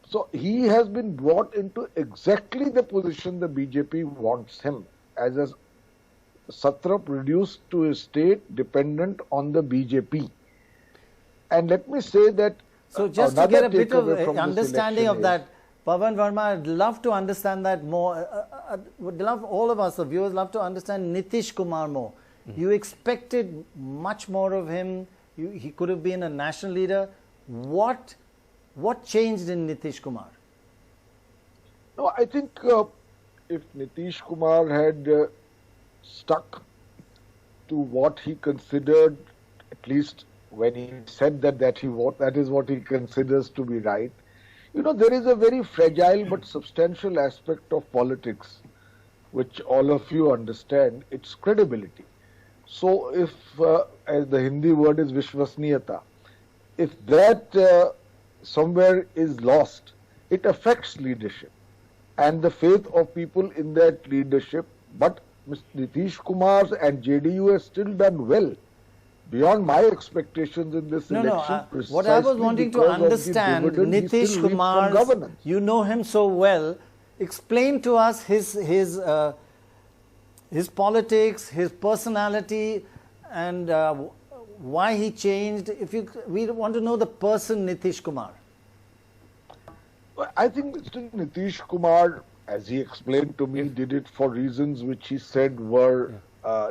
So he has been brought into exactly the position the BJP wants him, as a satrap reduced to a state dependent on the BJP. And let me say that... So just to get a bit of understanding of that, Pavan Verma, I'd love to understand that more. Would love all of us, the viewers, love to understand Nitish Kumar more. You expected much more of him. He could have been a national leader. What changed in Nitish Kumar? No, I think if Nitish Kumar had stuck to what he considered, at least when he said that is what he considers to be right. You know, there is a very fragile but substantial aspect of politics, which all of you understand, its credibility. So if, as the Hindi word is Vishwasniyata, if that somewhere is lost, it affects leadership and the faith of people in that leadership. But Mr. Nitish Kumar and JDU has still done well, beyond my expectations in this election. What I was wanting to understand, Nitish Kumar, you know him so well. Explain to us his politics, his personality, and why he changed. We want to know the person Nitish Kumar. I think Mr. Nitish Kumar, as he explained to me, did it for reasons which he said were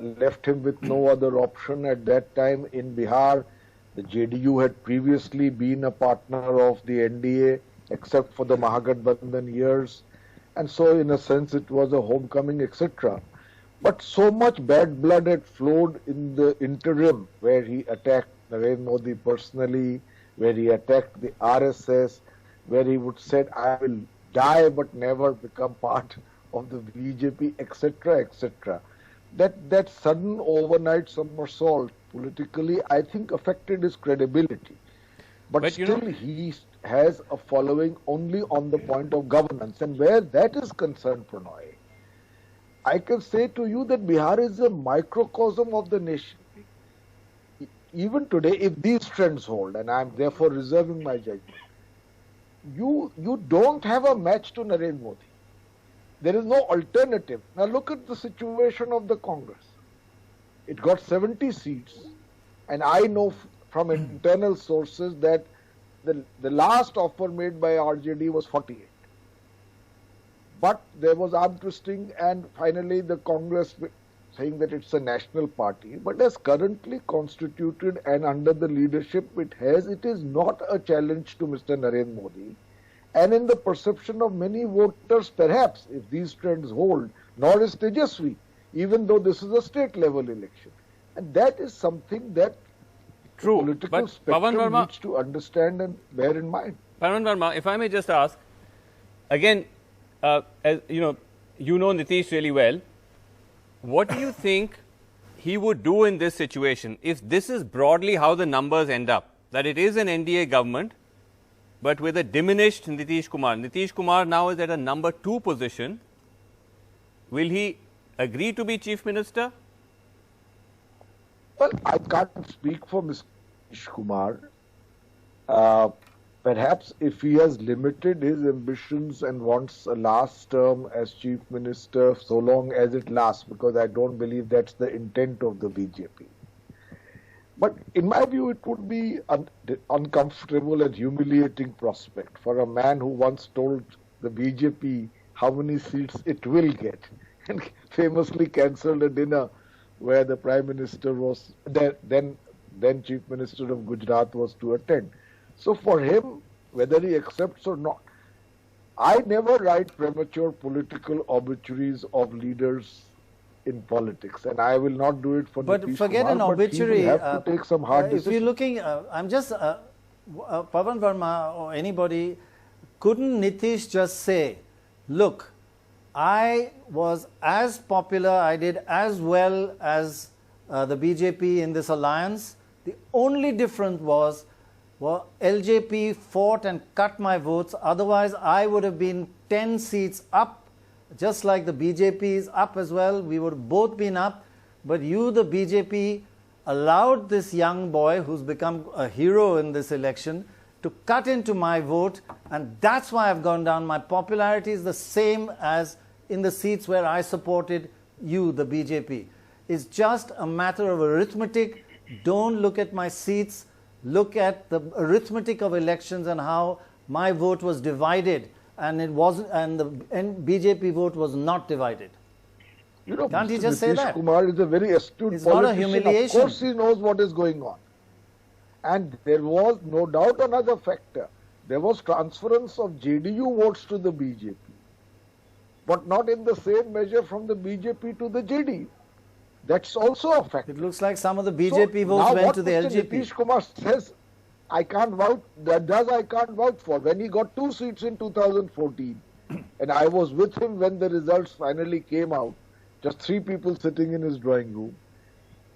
left him with no other option at that time in Bihar. The JDU had previously been a partner of the NDA, except for the Mahagathbandhan years, and so in a sense it was a homecoming, etc. But so much bad blood had flowed in the interim, where he attacked Narendra Modi personally, where he attacked the RSS, where he would say, I will die but never become part of the BJP, etc., etc. That sudden overnight somersault politically, I think, affected his credibility. But still, he has a following only on the point of governance. And where that is concerned, Prannoy, I can say to you that Bihar is a microcosm of the nation. Even today, if these trends hold, and I am therefore reserving my judgment, you don't have a match to Narendra Modi. There is no alternative. Now look at the situation of the Congress. It got 70 seats, and I know from internal sources that the last offer made by RJD was 48. But there was arm twisting, and finally the Congress saying that it's a national party. But as currently constituted and under the leadership it has, it is not a challenge to Mr. Narendra Modi. And in the perception of many voters, perhaps, if these trends hold, nor is Tejashwi, even though this is a state level election. And that is something that political spectrum needs to understand and bear in mind. Pavan Verma, if I may just ask, again, as you know Nitish really well. What do you think he would do in this situation if this is broadly how the numbers end up? That it is an NDA government, but with a diminished Nitish Kumar. Nitish Kumar now is at a number 2 position. Will he agree to be Chief Minister? Well, I can't speak for Mr. Nitish Kumar. Perhaps if he has limited his ambitions and wants a last term as Chief Minister, so long as it lasts, because I don't believe that's the intent of the BJP. But in my view, it would be an uncomfortable and humiliating prospect for a man who once told the BJP how many seats it will get and famously cancelled a dinner where the Prime Minister was, then Chief Minister of Gujarat was to attend. So for him, whether he accepts or not, I never write premature political obituaries of leaders in politics, and I will not do it for But Nitish forget Kumar, an obituary. But he will have to take some hard decisions. If you're looking, I'm just, Pawan Verma or anybody, couldn't Nitish just say, look, I was as popular, I did as well as the BJP in this alliance. The only difference was, well, LJP fought and cut my votes. Otherwise, I would have been 10 seats up, just like the BJP is up as well. We would have both been up. But you, the BJP, allowed this young boy who's become a hero in this election to cut into my vote. And that's why I've gone down. My popularity is the same as in the seats where I supported you, the BJP. It's just a matter of arithmetic. Don't look at my seats. Look at the arithmetic of elections and how my vote was divided, and it wasn't, and the BJP vote was not divided. You know, Can't he Mr. just say Nitish that? Kumar is a very astute It's politician. not a humiliation. Of course, he knows what is going on, and there was no doubt another factor. There was transference of JDU votes to the BJP, but not in the same measure from the BJP to the JDU. That's also a factor. It looks like some of the BJP votes went to the LJP. Nitish Kumar says, I can't vouch, I can't vouch for. When he got 2 seats in 2014, and I was with him when the results finally came out, just 3 people sitting in his drawing room,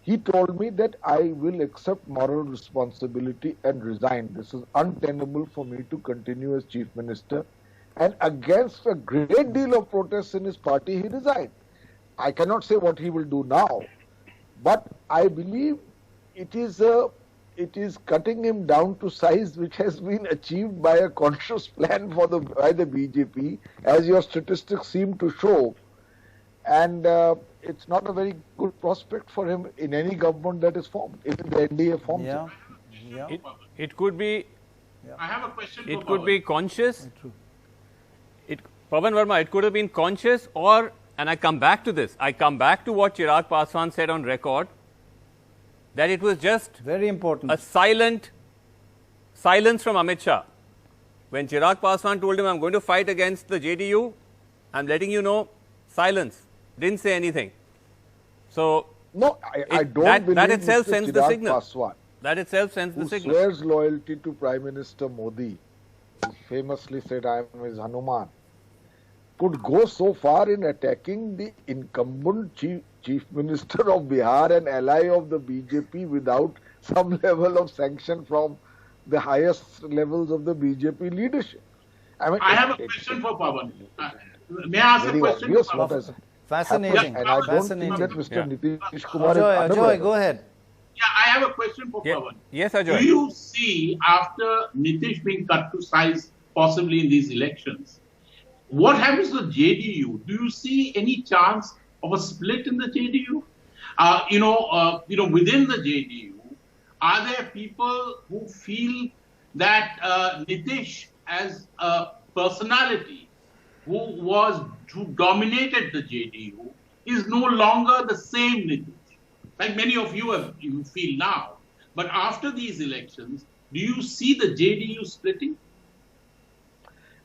he told me that I will accept moral responsibility and resign. This is untenable for me to continue as Chief Minister. And against a great deal of protests in his party, he resigned. I cannot say what he will do now, but I believe it is cutting him down to size which has been achieved by a conscious plan by the BJP, as your statistics seem to show. And it's not a very good prospect for him in any government that is formed, even the NDA forms. Yeah. It could be. I have a question. It could be conscious. Pawan Verma, it could have been conscious, or, and I come back to this, I come back to what Chirag Paswan said on record, that it was just very important, a silence from Amit Shah. When Chirag Paswan told him, I'm going to fight against the JDU, I'm letting you know, silence, didn't say anything. So, no, I don't believe that itself Mr. sends the Chirag signal. Paswan, that itself sends the signal. Who swears loyalty to Prime Minister Modi, who famously said, I am his Hanuman, could go so far in attacking the incumbent Chief Minister of Bihar and ally of the BJP without some level of sanction from the highest levels of the BJP leadership. I have a question for Pawan. May I ask a question to Pawan? Fascinating. And I don't think that Mr. Nitish Kumar is Ajoy, go ahead. Yeah, I have a question for Pawan. Yes, Ajoy. Do you see, after Nitish being cut to size, possibly in these elections, what happens to JDU? Do you see any chance of a split in the JDU? Within the JDU, are there people who feel that Nitish, as a personality who dominated the JDU, is no longer the same Nitish, like many of you feel now? But after these elections, do you see the JDU splitting?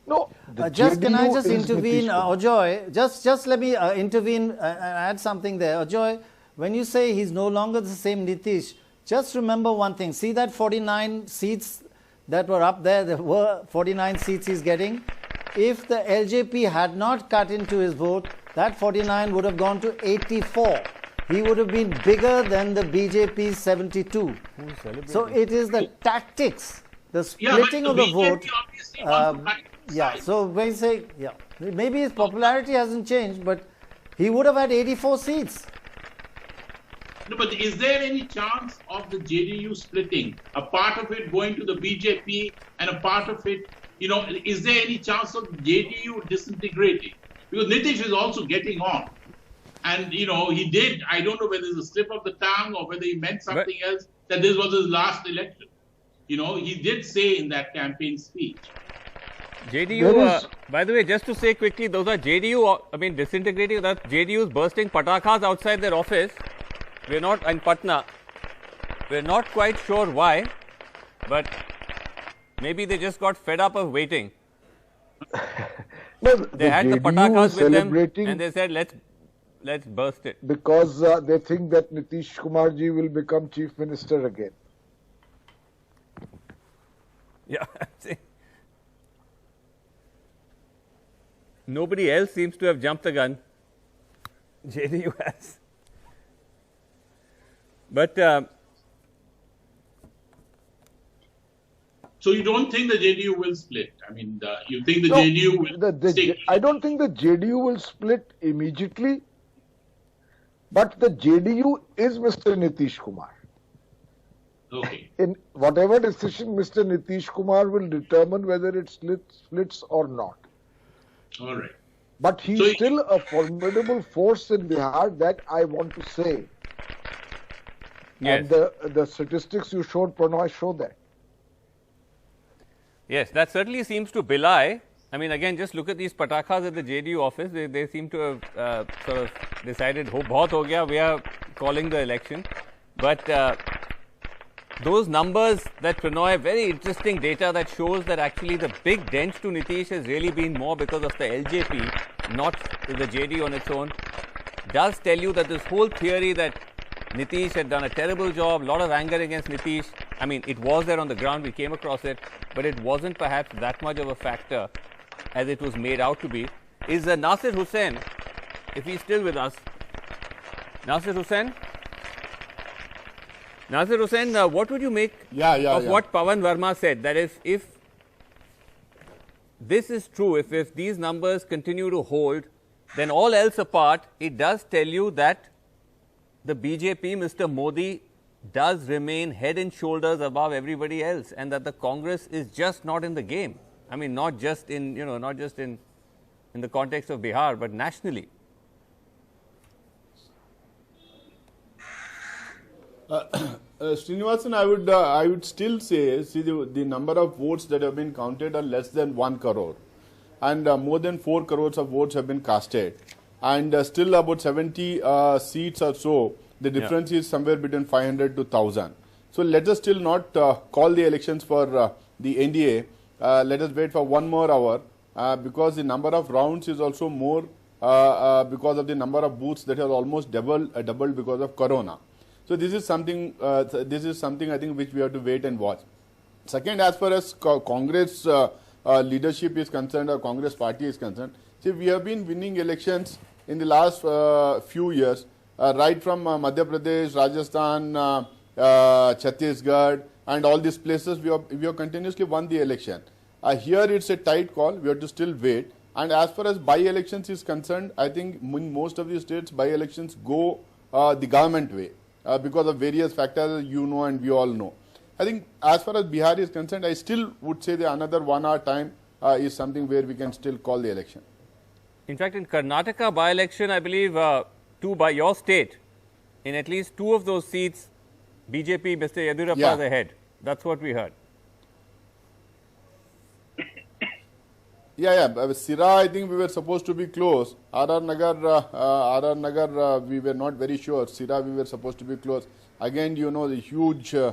No. Can I just intervene, Ajoy? Just let me intervene and add something there. Ajoy, when you say he's no longer the same Nitish, just remember one thing. See that 49 seats that were up there? There were 49 seats he's getting. If the LJP had not cut into his vote, that 49 would have gone to 84. He would have been bigger than the BJP's 72. So it is the tactics the splitting of the vote. Yeah, so when you say, maybe his popularity hasn't changed, but he would have had 84 seats. No, but is there any chance of the JDU splitting? A part of it going to the BJP and a part of it, is there any chance of JDU disintegrating? Because Nitish is also getting on. And, he did, I don't know whether it's a slip of the tongue or whether he meant something else, that this was his last election. He did say in that campaign speech. JDU, by the way, just to say quickly, those are JDU, disintegrating, that's JDU's bursting patakas outside their office. We're not in Patna. We're not quite sure why, but maybe they just got fed up of waiting. They had the patakas with them and they said, let's burst it. Because they think that Nitish Kumar ji will become Chief Minister again. Yeah, nobody else seems to have jumped the gun. JDU has. But so you don't think the JDU will split? You think the JDU will I don't think the JDU will split immediately, but the JDU is Mr. Nitish Kumar. Okay. In whatever decision Mr. Nitish Kumar will determine whether it splits or not. All right. But he's still a formidable force in Bihar, that I want to say. Yes. And the statistics you showed, Pranay, show that. Yes, that certainly seems to belie. Again, just look at these patakas at the JDU office. They seem to have sort of decided, bahut ho gaya, we are calling the election. But those numbers that Pranay, very interesting data that shows that actually the big dent to Nitish has really been more because of the LJP, not the JDU on its own, does tell you that this whole theory that Nitish had done a terrible job, a lot of anger against Nitish. It was there on the ground, we came across it, but it wasn't perhaps that much of a factor as it was made out to be. Is Nasir Hussain, if he's still with us, Nasir Hussain? Nasir Hussain, what would you make of what Pawan Verma said? That is, if this is true, if these numbers continue to hold, then all else apart, it does tell you that the BJP, Mr. Modi, does remain head and shoulders above everybody else, and that the Congress is just not in the game. Not just in, not just in the context of Bihar, but nationally. Srinivasan, I would still say, the number of votes that have been counted are less than 1 crore, and more than 4 crores of votes have been casted, and still about 70 seats or so. The difference is somewhere between 500 to 1,000. So let us still not call the elections for the NDA. Let us wait for 1 more hour because the number of rounds is also more because of the number of booths that have almost doubled because of Corona. So this is something I think which we have to wait and watch. Second, as far as Congress leadership is concerned or Congress party is concerned, see, we have been winning elections in the last few years. Right from Madhya Pradesh, Rajasthan, Chhattisgarh, and all these places, we have continuously won the election. Here it's a tight call. We have to still wait. And as far as by-elections is concerned, I think in most of the states, by-elections go the government way because of various factors and we all know. I think as far as Bihar is concerned, I still would say that another 1 hour time is something where we can still call the election. In fact, in Karnataka by-election, I believe by your state, in at least 2 of those seats, BJP, Mr. Yadurappa is ahead. That's what we heard. Sira, I think we were supposed to be close. RR Nagar, we were not very sure. Sira, we were supposed to be close. Again, the huge use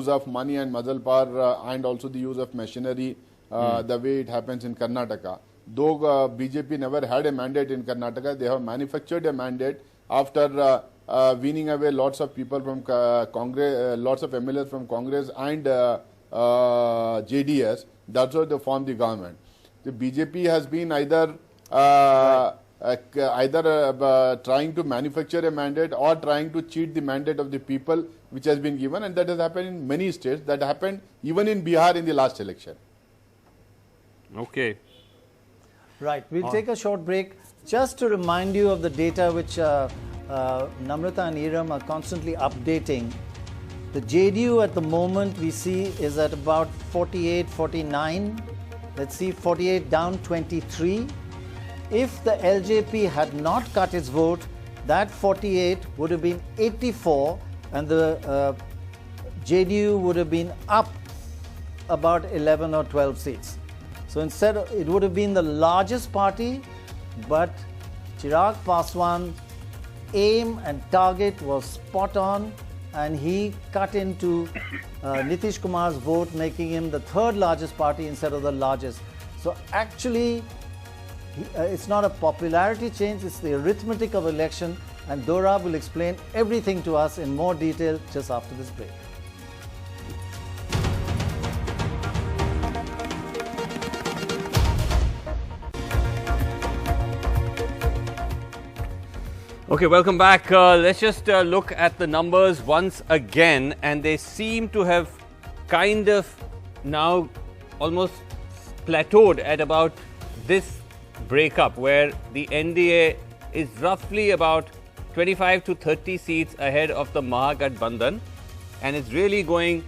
of money and muscle power and also the use of machinery, the way it happens in Karnataka. Though BJP never had a mandate in Karnataka, they have manufactured a mandate after weaning away lots of people from Congress, lots of MLAs from Congress and JDS. That's how they formed the government. The BJP has been either either trying to manufacture a mandate or trying to cheat the mandate of the people which has been given, and that has happened in many states. That happened even in Bihar in the last election. Okay. Right. We'll take a short break just to remind you of the data which Namrata and Iram are constantly updating. The JDU at the moment we see is at about 48, 49. Let's see, 48 down 23. If the LJP had not cut its vote, that 48 would have been 84 and the JDU would have been up about 11 or 12 seats. So instead, it would have been the largest party, but Chirag Paswan's aim and target was spot on, and he cut into Nitish Kumar's vote, making him the third largest party instead of the largest. So actually, it's not a popularity change, it's the arithmetic of election, and Dorab will explain everything to us in more detail just after this break. Okay, welcome back. Let's just look at the numbers once again, and they seem to have kind of now almost plateaued at about this breakup, where the NDA is roughly about 25 to 30 seats ahead of the Mahagathbandhan, and it's really going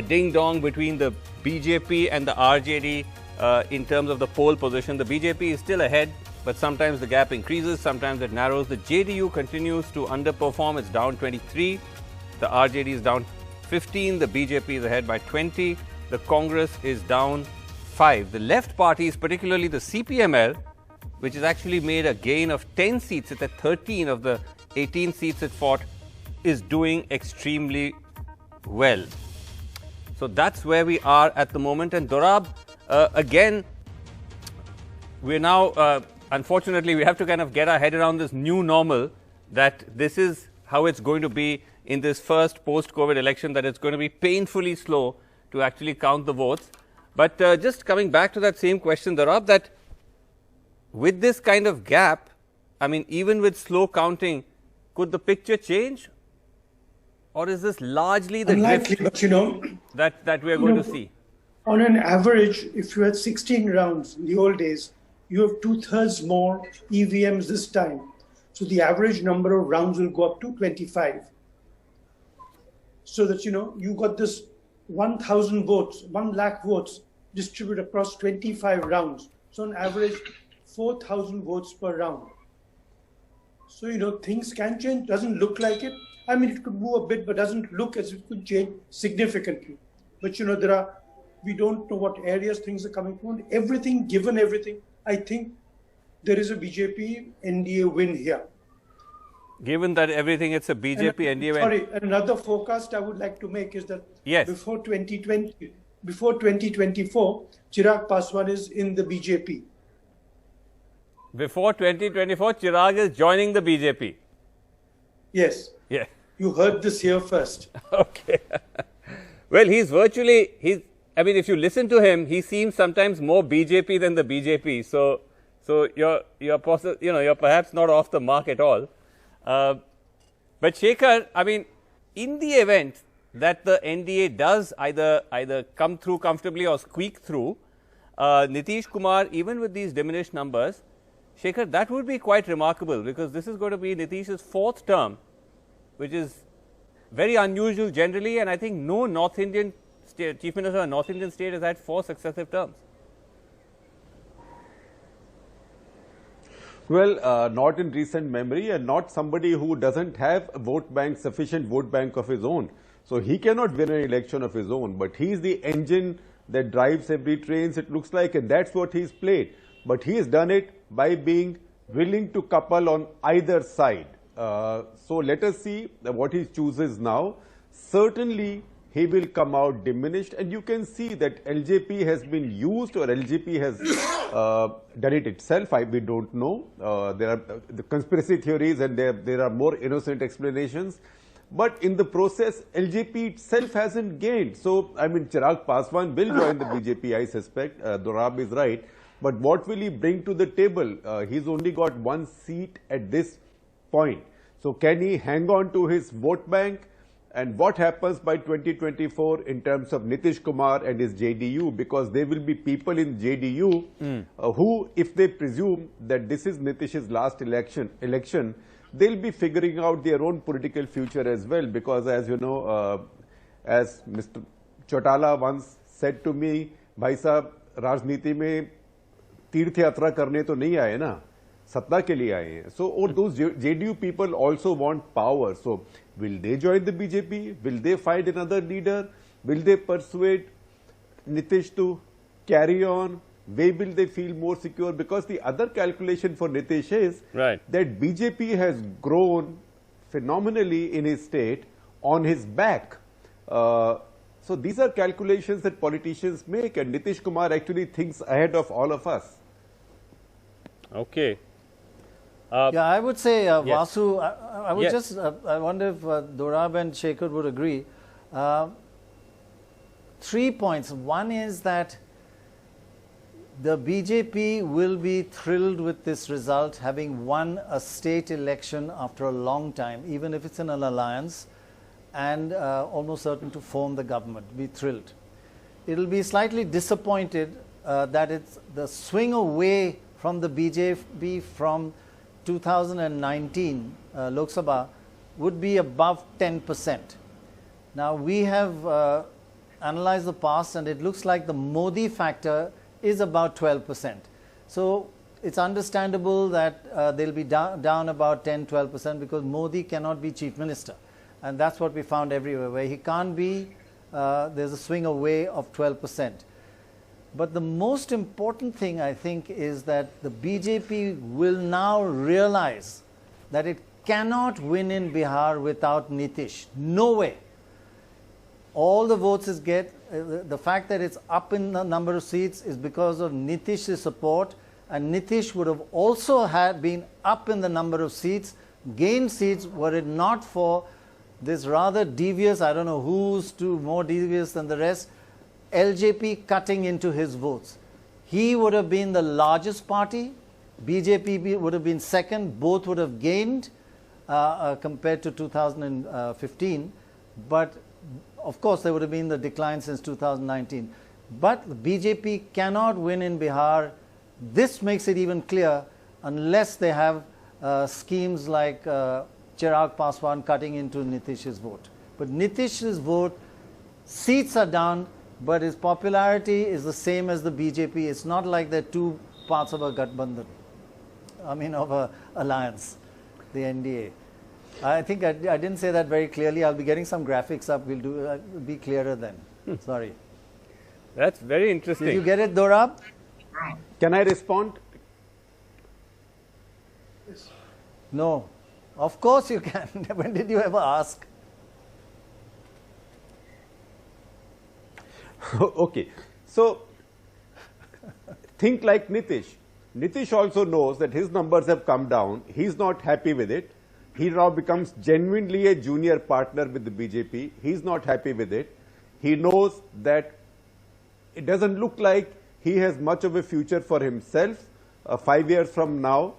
ding-dong between the BJP and the RJD in terms of the poll position. The BJP is still ahead, but sometimes the gap increases, sometimes it narrows. The JDU continues to underperform, it's down 23. The RJD is down 15, the BJP is ahead by 20. The Congress is down 5. The left parties, particularly the CPML, which has actually made a gain of 10 seats, it's at 13 of the 18 seats it fought, is doing extremely well. So that's where we are at the moment. And Dorab, again, we're now, unfortunately, we have to kind of get our head around this new normal, that this is how it's going to be in this first post-COVID election, that it's going to be painfully slow to actually count the votes. But just coming back to that same question, Dorab, that with this kind of gap, I mean, even with slow counting, could the picture change? Or is this largely the unlikely, but that we are going to see? On an average, if you had 16 rounds in the old days, you have 2/3 more EVMs this time. So the average number of rounds will go up to 25. So that, you got this 1,000 votes, 1 lakh votes distributed across 25 rounds. So on average, 4,000 votes per round. So, things can change. Doesn't look like it. I mean, it could move a bit, but doesn't look as if it could change significantly. But, we don't know what areas things are coming from. Given everything, I think there is a BJP NDA win here. Given that everything, it's a BJP NDA win. Sorry, another forecast I would like to make is that before 2024, Chirag Paswan is in the BJP. Before 2024, Chirag is joining the BJP. Yes. Yeah. You heard this here first. Okay. Well, he's virtually, I mean, if you listen to him, he seems sometimes more BJP than the BJP. So you're perhaps not off the mark at all. But Shekhar, I mean, in the event that the NDA does either come through comfortably or squeak through, Nitish Kumar, even with these diminished numbers, Shekhar, that would be quite remarkable, because this is going to be Nitish's 4th term, which is very unusual generally, and I think no North Indian state, Chief Minister of a North Indian state has had 4 successive terms. Well, not in recent memory, and not somebody who doesn't have a vote bank, sufficient vote bank of his own. So he cannot win an election of his own, but he's the engine that drives every train, it looks like, and that's what he's played. But he has done it by being willing to couple on either side. So let us see what he chooses now. Certainly, he will come out diminished, and you can see that LJP has been used, or LJP has done it itself. We don't know. There are the conspiracy theories, and there are more innocent explanations. But in the process, LJP itself hasn't gained. So, I mean, Chirag Paswan will join the BJP, I suspect. Dorab is right. But what will he bring to the table? He's only got one seat at this point. So can he hang on to his vote bank? And what happens by 2024 in terms of Nitish Kumar and his JDU? Because there will be people in JDU who, if they presume that this is Nitish's last election, they'll be figuring out their own political future as well. Because as you know, as Mr. Chautala once said to me, Bhai Sahab, Rajniti mein तीर्थ यात्रा करने तो नहीं आए ना, सत्ता के लिए आए हैं. So, or those JDU people also want power. So, will they join the BJP? Will they find another leader? Will they persuade Nitish to carry on? Where will they feel more secure? Because the other calculation for Nitish is that BJP has grown phenomenally in his state on his back. So, these are calculations that politicians make, and Nitish Kumar actually thinks ahead of all of us. Okay. Yeah, I would say, yes. Vasu, I would just, I wonder if Dorab and Shekhar would agree. 3 points. One is that the BJP will be thrilled with this result, having won a state election after a long time, even if it's in an alliance, and almost certain to form the government, be thrilled. It'll be slightly disappointed that it's the swing away from the BJP from 2019 Lok Sabha would be above 10%. Now we have analyzed the past, and it looks like the Modi factor is about 12%. So it's understandable that they'll be down about 10-12% because Modi cannot be chief minister. And that's what we found everywhere. Where he can't be, there's a swing away of 12%. But the most important thing, I think, is that the BJP will now realize that it cannot win in Bihar without Nitish. No way. All the votes it gets, the fact that it's up in the number of seats is because of Nitish's support, and Nitish would have also been up in the number of seats, gained seats, were it not for this rather devious, I don't know who's more devious than the rest, LJP cutting into his votes. He would have been the largest party, BJP would have been second, both would have gained compared to 2015, but of course there would have been the decline since 2019. But the BJP cannot win in Bihar. This makes it even clear unless they have schemes like Chirag Paswan cutting into Nitish's vote. But Nitish's vote, seats are down, but his popularity is the same as the BJP. It's not like they're two parts of a Gathbandhan, I mean of a alliance, the NDA. I think I didn't say that very clearly. I'll be getting some graphics up. We'll be clearer then. Sorry. That's very interesting. Did you get it, Dorab? Can I respond? Yes. No. Of course you can. When did you ever ask? Okay. So, think like Nitish. Nitish also knows that his numbers have come down. He's not happy with it. He now becomes genuinely a junior partner with the BJP. He's not happy with it. He knows that it doesn't look like he has much of a future for himself 5 years from now,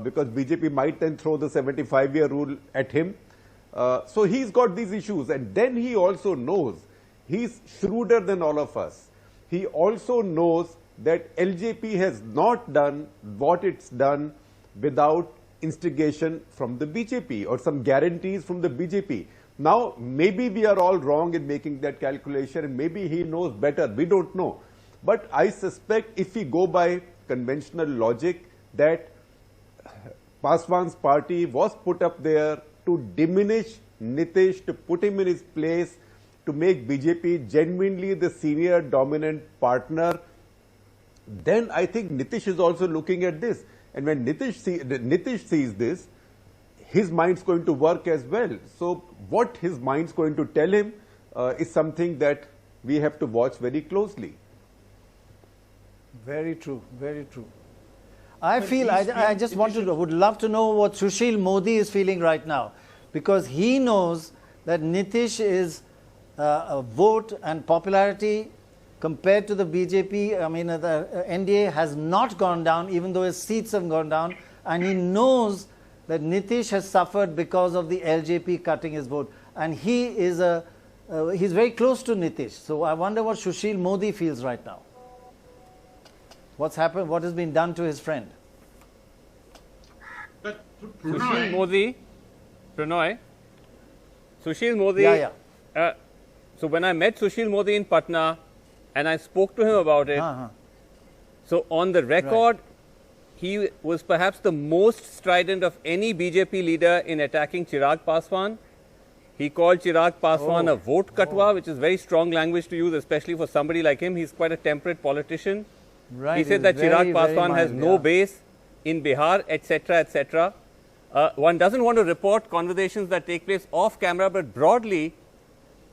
because BJP might then throw the 75-year rule at him. So he's got these issues. And then he also knows, he's shrewder than all of us. He also knows that LJP has not done what it's done without instigation from the BJP or some guarantees from the BJP. Now, maybe we are all wrong in making that calculation, and maybe he knows better. We don't know. But I suspect if we go by conventional logic that Paswan's party was put up there to diminish Nitish, to put him in his place, to make BJP genuinely the senior dominant partner, then I think Nitish is also looking at this. And when Nitish sees this, his mind's going to work as well. So what his mind's going to tell him is something that we have to watch very closely. Very true, very true. I feel, I just would love to know what Sushil Modi is feeling right now, because he knows that Nitish is a vote and popularity compared to the BJP, I mean, the NDA has not gone down, even though his seats have gone down, and he knows that Nitish has suffered because of the LJP cutting his vote, and he is he's very close to Nitish. So I wonder what Sushil Modi feels right now. What's happened? What has been done to his friend? But Sushil Modi, Pranoy, Sushil Modi. Yeah, yeah. So when I met Sushil Modi in Patna and I spoke to him about it, so on the record, he was perhaps the most strident of any BJP leader in attacking Chirag Paswan. He called Chirag Paswan a vote katwa, which is very strong language to use, especially for somebody like him. He's quite a temperate politician. Right. He said that Chirag Paswan has no base in Bihar, etc., etc. One doesn't want to report conversations that take place off camera, but broadly,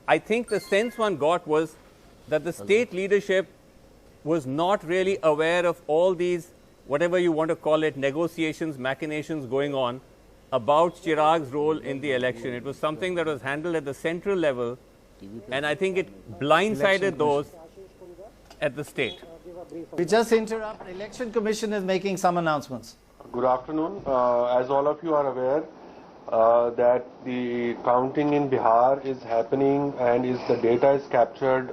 I think the sense one got was that the state leadership was not really aware of all these, whatever you want to call it, negotiations, machinations going on about Chirag's role in the election. It was something that was handled at the central level, and I think it blindsided those at the state. We just interrupt. The Election Commission is making some announcements. Good afternoon. As all of you are aware, that the counting in Bihar is happening, and the data is captured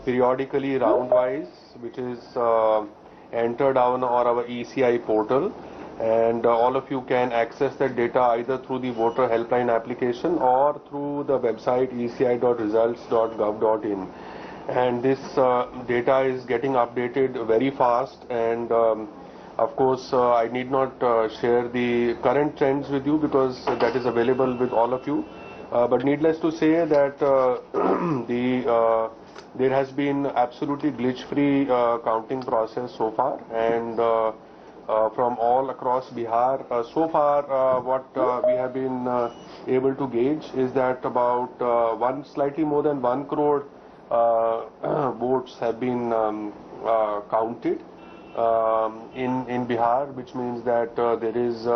periodically round-wise, which is entered on our ECI portal, and all of you can access that data either through the voter helpline application or through the website eci.results.gov.in. And this data is getting updated very fast, and of course I need not share the current trends with you because that is available with all of you, but needless to say that there has been absolutely glitch-free counting process so far, and from all across Bihar. So far what we have been able to gauge is that about slightly more than 1 crore votes have been counted in Bihar, which means that there is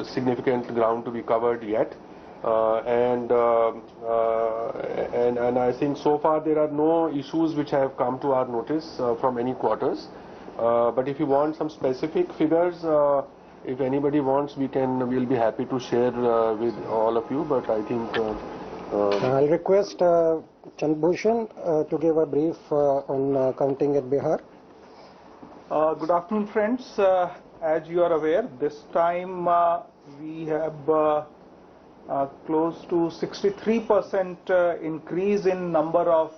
significant ground to be covered yet. And I think so far there are no issues which have come to our notice from any quarters. But if you want some specific figures, if anybody wants, we'll be happy to share with all of you. But I think I'll request Chandbhushan to give a brief on counting at Bihar. Good afternoon, friends. As you are aware, this time we have close to 63% increase in number of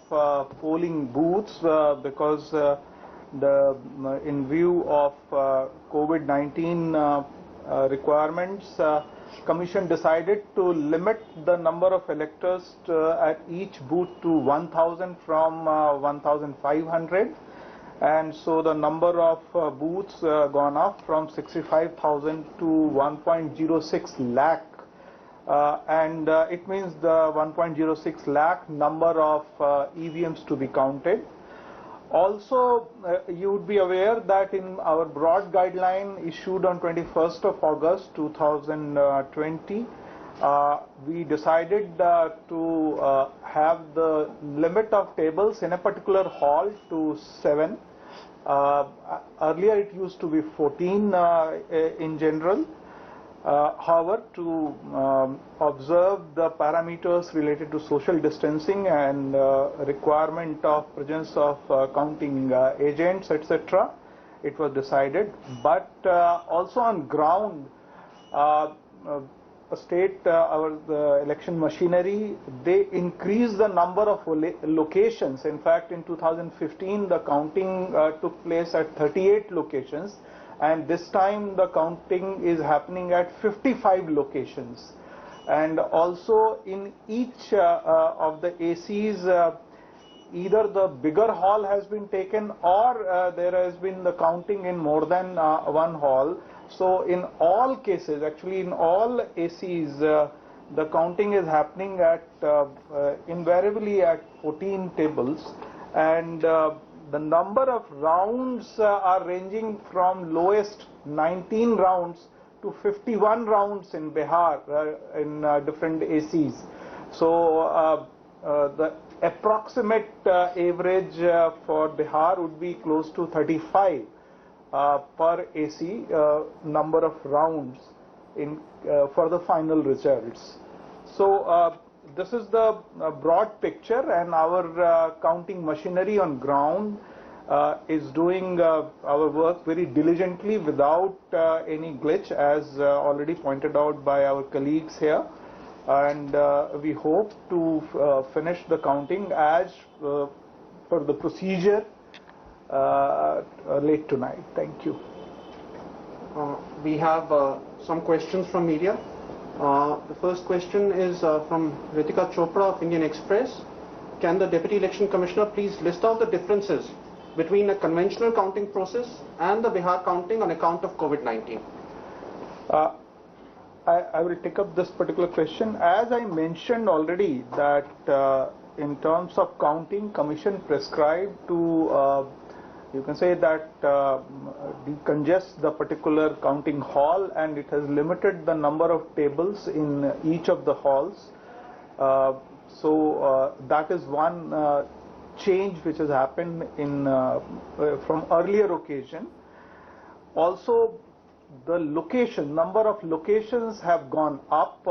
polling booths because in view of COVID-19 requirements, Commission decided to limit the number of electors at each booth to 1,000 from 1,500, and so the number of booths gone up from 65,000 to 1.06 lakh, and it means the 1.06 lakh number of EVMs to be counted. Also, you would be aware that in our broad guideline issued on 21st of August 2020, we decided to have the limit of tables in a particular hall to 7. Earlier it used to be 14 in general. However, to observe the parameters related to social distancing and requirement of presence of counting agents, etc., it was decided. But also on ground, the election machinery, they increased the number of locations. In fact, in 2015, the counting took place at 38 locations. And this time the counting is happening at 55 locations. And also in each of the ACs, either the bigger hall has been taken or there has been the counting in more than one hall. So in all cases, actually in all ACs, the counting is happening at invariably at 14 tables. And the number of rounds are ranging from lowest 19 rounds to 51 rounds in Bihar in different ACs. So the approximate average for Bihar would be close to 35 per AC number of rounds in for the final results. So this is the broad picture, and our counting machinery on ground is doing our work very diligently without any glitch, as already pointed out by our colleagues here. And we hope to finish the counting as per the procedure late tonight. Thank you. We have some questions from media. The first question is from Ritika Chopra of Indian Express. Can the Deputy Election Commissioner please list out the differences between a conventional counting process and the Bihar counting on account of COVID-19? I will take up this particular question. As I mentioned already, that in terms of counting, Commission prescribed to you can say that decongest the particular counting hall, and it has limited the number of tables in each of the halls. So that is one change which has happened in from earlier occasion. Also, the number of locations have gone up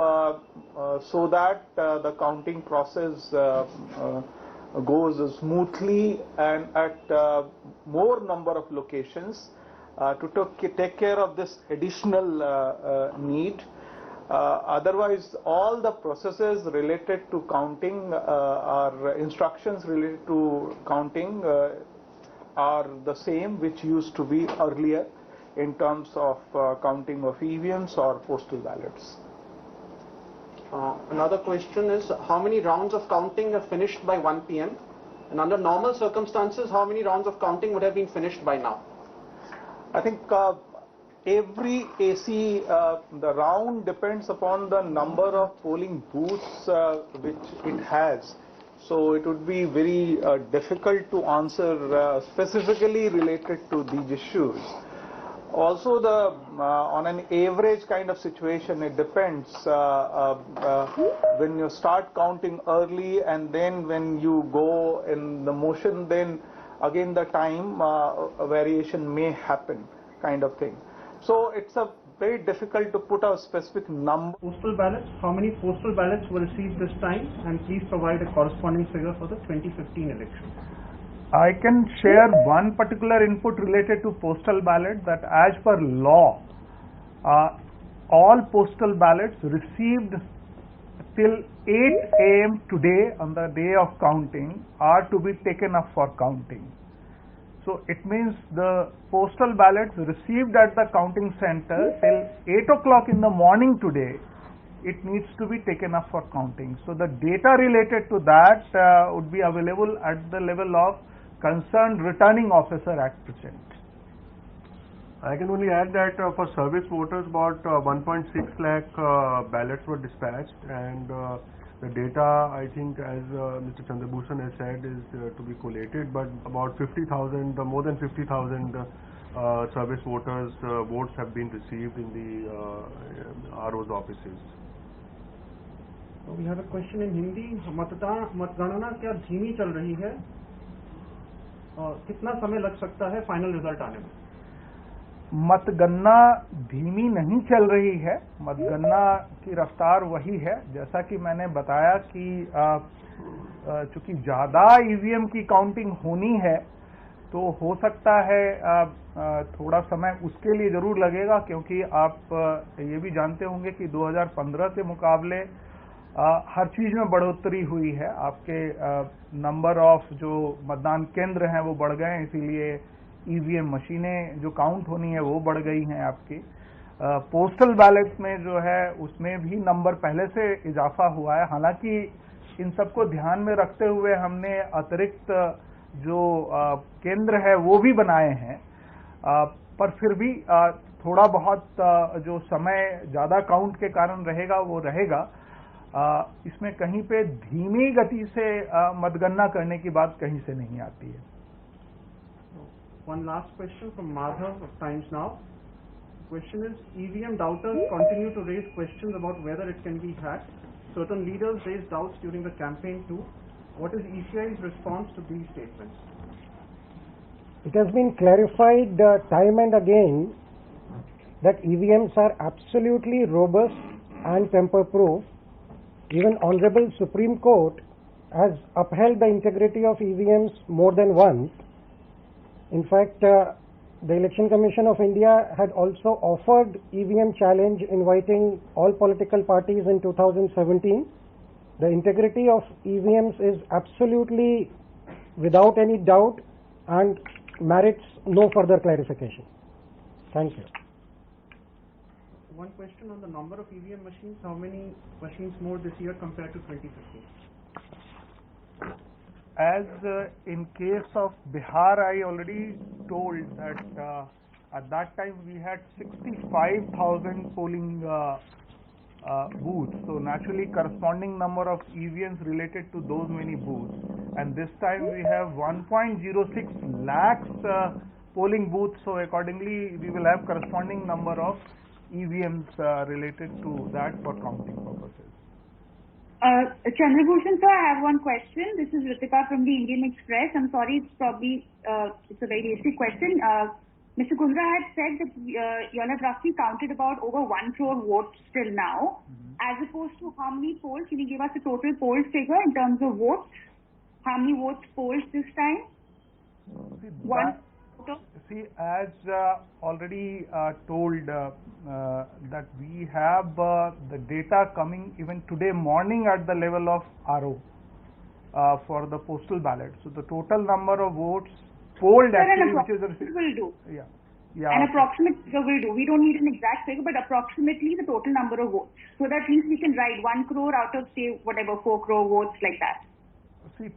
so that the counting process goes smoothly and at more number of locations to take care of this additional need. Otherwise, all the processes related to counting or instructions related to counting are the same which used to be earlier in terms of counting of EVMs or postal ballots. Another question is, how many rounds of counting are finished by 1 p.m. and under normal circumstances, how many rounds of counting would have been finished by now? I think every AC, the round depends upon the number of polling booths which it has. So it would be very difficult to answer specifically related to these issues. Also, the on an average kind of situation, it depends. When you start counting early and then when you go in the motion, then again the time variation may happen, kind of thing. So it's a very difficult to put a specific number. Postal ballots, how many postal ballots were received this time, and please provide a corresponding figure for the 2015 election. I can share one particular input related to postal ballot, that as per law, all postal ballots received till 8 a.m. today on the day of counting are to be taken up for counting. So it means the postal ballots received at the counting center till 8 o'clock in the morning today, it needs to be taken up for counting. So the data related to that would be available at the level of concerned returning officer at present. I can only add that for service voters, about 1.6 lakh ballots were dispatched, and the data, I think, as Mr. Chandrabhushan has said, is to be collated, but about 50,000, more than 50,000 service voters' votes have been received in the RO's offices. We have a question in Hindi. मतगणना क्या धीमी चल रही है? कितना समय लग सकता है फाइनल रिजल्ट आने में? मतगणना धीमी नहीं चल रही है, मतगणना की रफ्तार वही है। जैसा कि मैंने बताया कि चूंकि ज़्यादा ईवीएम की काउंटिंग होनी है, तो हो सकता है थोड़ा समय उसके लिए ज़रूर लगेगा, क्योंकि आप ये भी जानते होंगे कि 2015 के मुकाबले हर चीज़ में बढ़ोतरी हुई है। आपके नंबर ऑफ जो मतदान केंद्र हैं वो बढ़ गए हैं, इसीलिए ईवीएम मशीनें जो काउंट होनी है वो बढ़ गई हैं आपकी। पोस्टल बैलेट में जो है उसमें भी नंबर पहले से इजाफा हुआ है। हालांकि इन सबको ध्यान में रखते हुए हमने अतिरिक्त जो केंद्र है वो भी बनाए हैं, पर फिर भी थोड़ा बहुत जो समय ज़्यादा काउंट के कारण रहेगा वो रहेगा। इसमें कहीं पे धीमी गति से मतगणना करने की बात कहीं से नहीं आती है। One last question from Madhav of Times Now. The question is, EVM doubters continue to raise questions about whether it can be hacked. Certain leaders raised doubts during the campaign too. What is ECI's response to these statements? It has been clarified time and again that EVMs are absolutely robust and tamper-proof. Even Honorable Supreme Court has upheld the integrity of EVMs more than once. In fact, the Election Commission of India had also offered EVM challenge, inviting all political parties in 2017. The integrity of EVMs is absolutely without any doubt and merits no further clarification. Thank you. One question on the number of EVM machines. How many machines more this year compared to 2015? As in case of Bihar, I already told that at that time we had 65,000 polling booths. So naturally corresponding number of EVMs related to those many booths. And this time we have 1.06 lakhs polling booths. So accordingly we will have corresponding number of EVMs related to that for counting purposes. Chandrabhushan sir, I have one question. This is Ritika from the Indian Express. I'm sorry, it's probably it's a very basic question. Mr. Kundra had said that you all have roughly counted about over 1 crore votes till now. As opposed to how many polls? Can you give us a total poll figure in terms of votes? How many votes polled this time? See, as already told that we have the data coming even today morning at the level of RO for the postal ballot. So the total number of votes polled actually, which is will do. Yeah. An approximate figure will do. We don't need an exact figure, but approximately the total number of votes. So that means we can write 1 crore out of, say, whatever, 4 crore votes like that. See,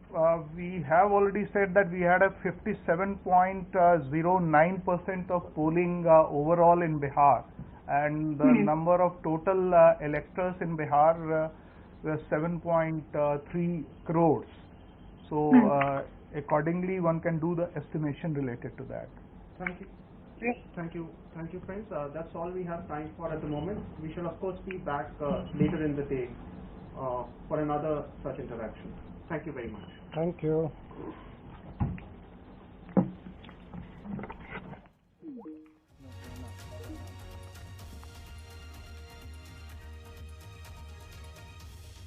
we have already said that we had a 57.09% of polling overall in Bihar, and the number of total electors in Bihar were 7.3 crores. So accordingly one can do the estimation related to that. Thank you. Thank you, friends. That's all we have time for at the moment. We shall of course be back later in the day for another such interaction. Thank you very much. Thank you.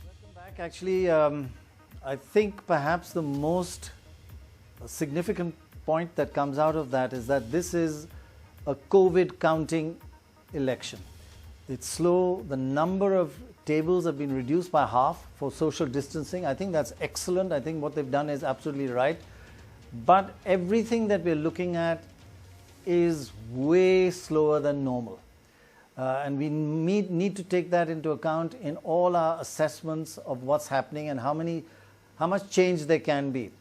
Welcome back. Actually, I think perhaps the most significant point that comes out of that is that this is a COVID counting election. It's slow. The number of tables have been reduced by half for social distancing. I think that's excellent. I think what they've done is absolutely right. But everything that we're looking at is way slower than normal. And we need to take that into account in all our assessments of what's happening and how much change there can be.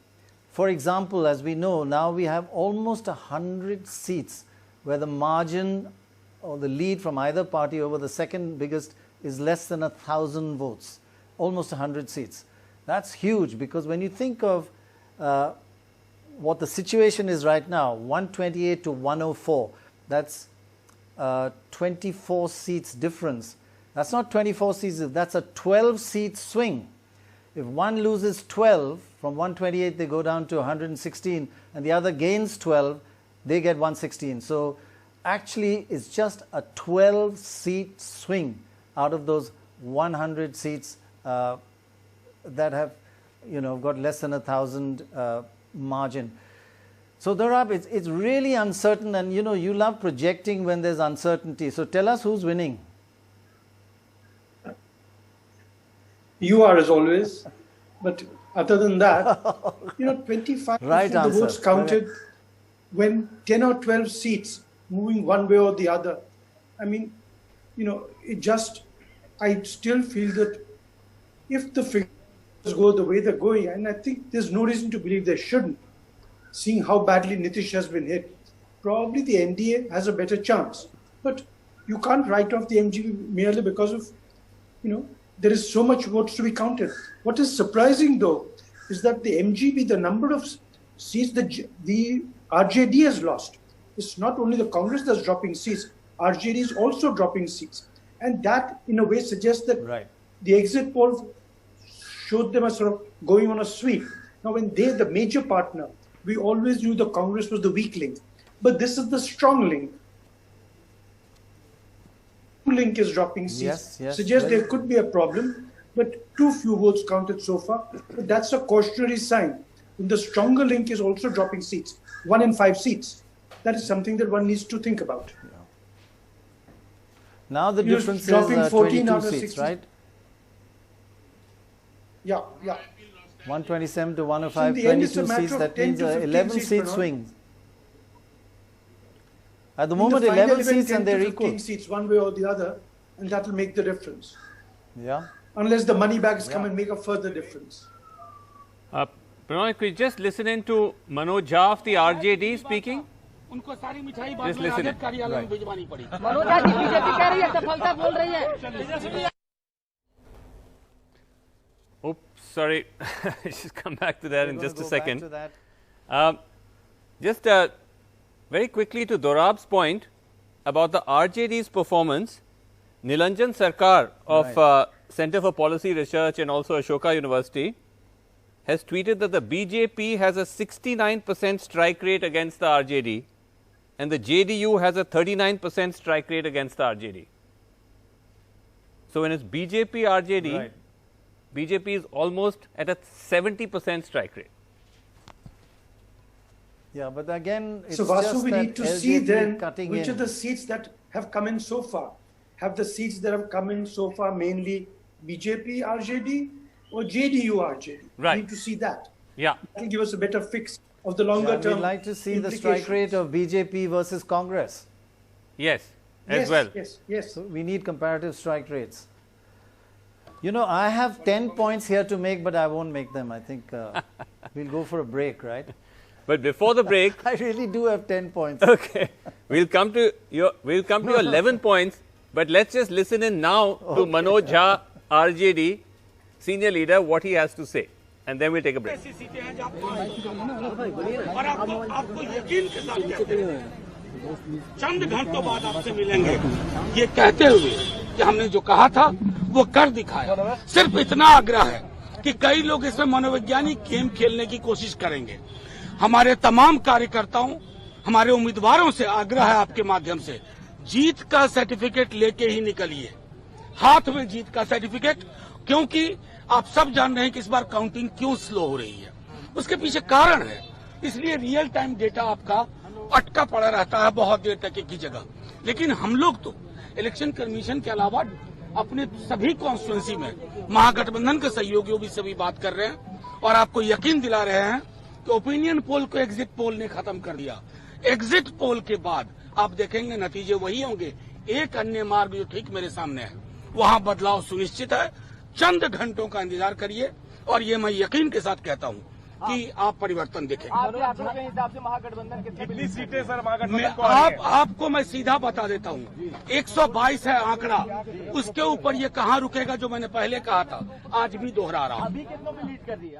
For example, as we know, now we have almost 100 seats where the margin or the lead from either party over the second biggest is less than 1,000 votes, almost 100 seats. That's huge, because when you think of what the situation is right now, 128 to 104, that's 24 seats difference. That's not 24 seats, that's a 12-seat swing. If one loses 12, from 128 they go down to 116, and the other gains 12, they get 116. So actually it's just a 12-seat swing out of those 100 seats that have, got less than 1,000 margin. So Dorab, it's really uncertain, and you love projecting when there's uncertainty. So tell us who's winning. You are, as always, but other than that, 25% right of the votes counted when 10 or 12 seats moving one way or the other. I mean, I still feel that if the figures go the way they're going, and I think there's no reason to believe they shouldn't, seeing how badly Nitish has been hit, probably the NDA has a better chance. But you can't write off the MGP merely because of, there is so much votes to be counted. What is surprising, though, is that the MGP, the number of seats that the RJD has lost, it's not only the Congress that's dropping seats, RJD is also dropping seats. And that, in a way, suggests that the exit polls showed them as sort of going on a sweep. Now, when they're the major partner, we always knew the Congress was the weak link. But this is the strong link. Link is dropping seats. Suggests there could be a problem, but too few votes counted so far. But that's a cautionary sign. When the stronger link is also dropping seats, 1 in 5 seats. That is something that one needs to think about. Now the difference is 22 seats, right? Yeah. 127 to 105, so 22 seats. That means 11 seat swing. At the moment, 11 seats and they're equal. 15 seats, one way or the other, and that will make the difference. Yeah. Unless the money bags come and make a further difference. Pranay, could you just listen in to Manoj Jha of the RJD speaking? Just listen in. Right. Oops, sorry. Just come back to that in just a second. Just very quickly to Dorab's point about the RJD's performance, Nilanjan Sarkar of Center for Policy Research and also Ashoka University has tweeted that the BJP has a 69% strike rate against the RJD and the JDU has a 39% strike rate against the RJD. So when it's BJP RJD, BJP is almost at a 70% strike rate. Yeah, but again, it's so Vasu, just we that need to see then which are the seats that have come in so far. Have the seats that have come in so far mainly BJP RJD or JDU RJD? Right. We need to see that. Yeah. That will give us a better fix of the longer term. We'd like to see the strike rate of BJP versus Congress. Yes, as well. Yes. So we need comparative strike rates. You know, I have 10 points here to make, but I won't make them. I think we'll go for a break, right? But before the break, I really do have 10 points. Okay, we'll come to your 11 points. But let's just listen in now to Manoj Jha, RJD, senior leader, what he has to say, and then we'll take a break. चंद घंटों बाद आपसे मिलेंगे ये कहते हुए कि हमने जो कहा था वो कर दिखाया। सिर्फ इतना आग्रह है कि कई लोग इसमें मनोवैज्ञानिक गेम खेलने की कोशिश करेंगे। हमारे तमाम कार्यकर्ताओं, हमारे उम्मीदवारों से आग्रह है आपके माध्यम से, जीत का सर्टिफिकेट लेके ही निकलिए, हाथ में जीत का सर्टिफिकेट, क्योंकि आप सब जान रहे हैं कि इस बार काउंटिंग क्यों स्लो हो रही है। उसके पीछे कारण है, इसलिए रियल टाइम डेटा आपका अटका पड़ा रहता है बहुत देर तक एक ही जगह। लेकिन हम लोग तो इलेक्शन कमीशन के अलावा अपने सभी कॉन्स्टिट्यूंसी में महागठबंधन के सहयोगियों भी सभी बात कर रहे हैं और आपको यकीन दिला रहे हैं कि ओपिनियन पोल को एग्जिट पोल ने खत्म कर दिया। एग्जिट पोल के बाद आप देखेंगे नतीजे वही होंगे। एक अन्य मार्ग जो ठीक मेरे सामने है, वहां बदलाव सुनिश्चित है। चंद घंटों का इंतजार करिए और ये मैं यकीन के साथ कहता हूं कि आप परिवर्तन देखेंगे। कितनी सीटें सर महागठबंधन को आ रही है? आपको मैं सीधा बता देता हूं, 122 है आंकड़ा, उसके ऊपर ये कहां रुकेगा जो मैंने पहले कहा था, आज भी दोहरा रहा हूं। अभी कितनों पे लीड कर रही है?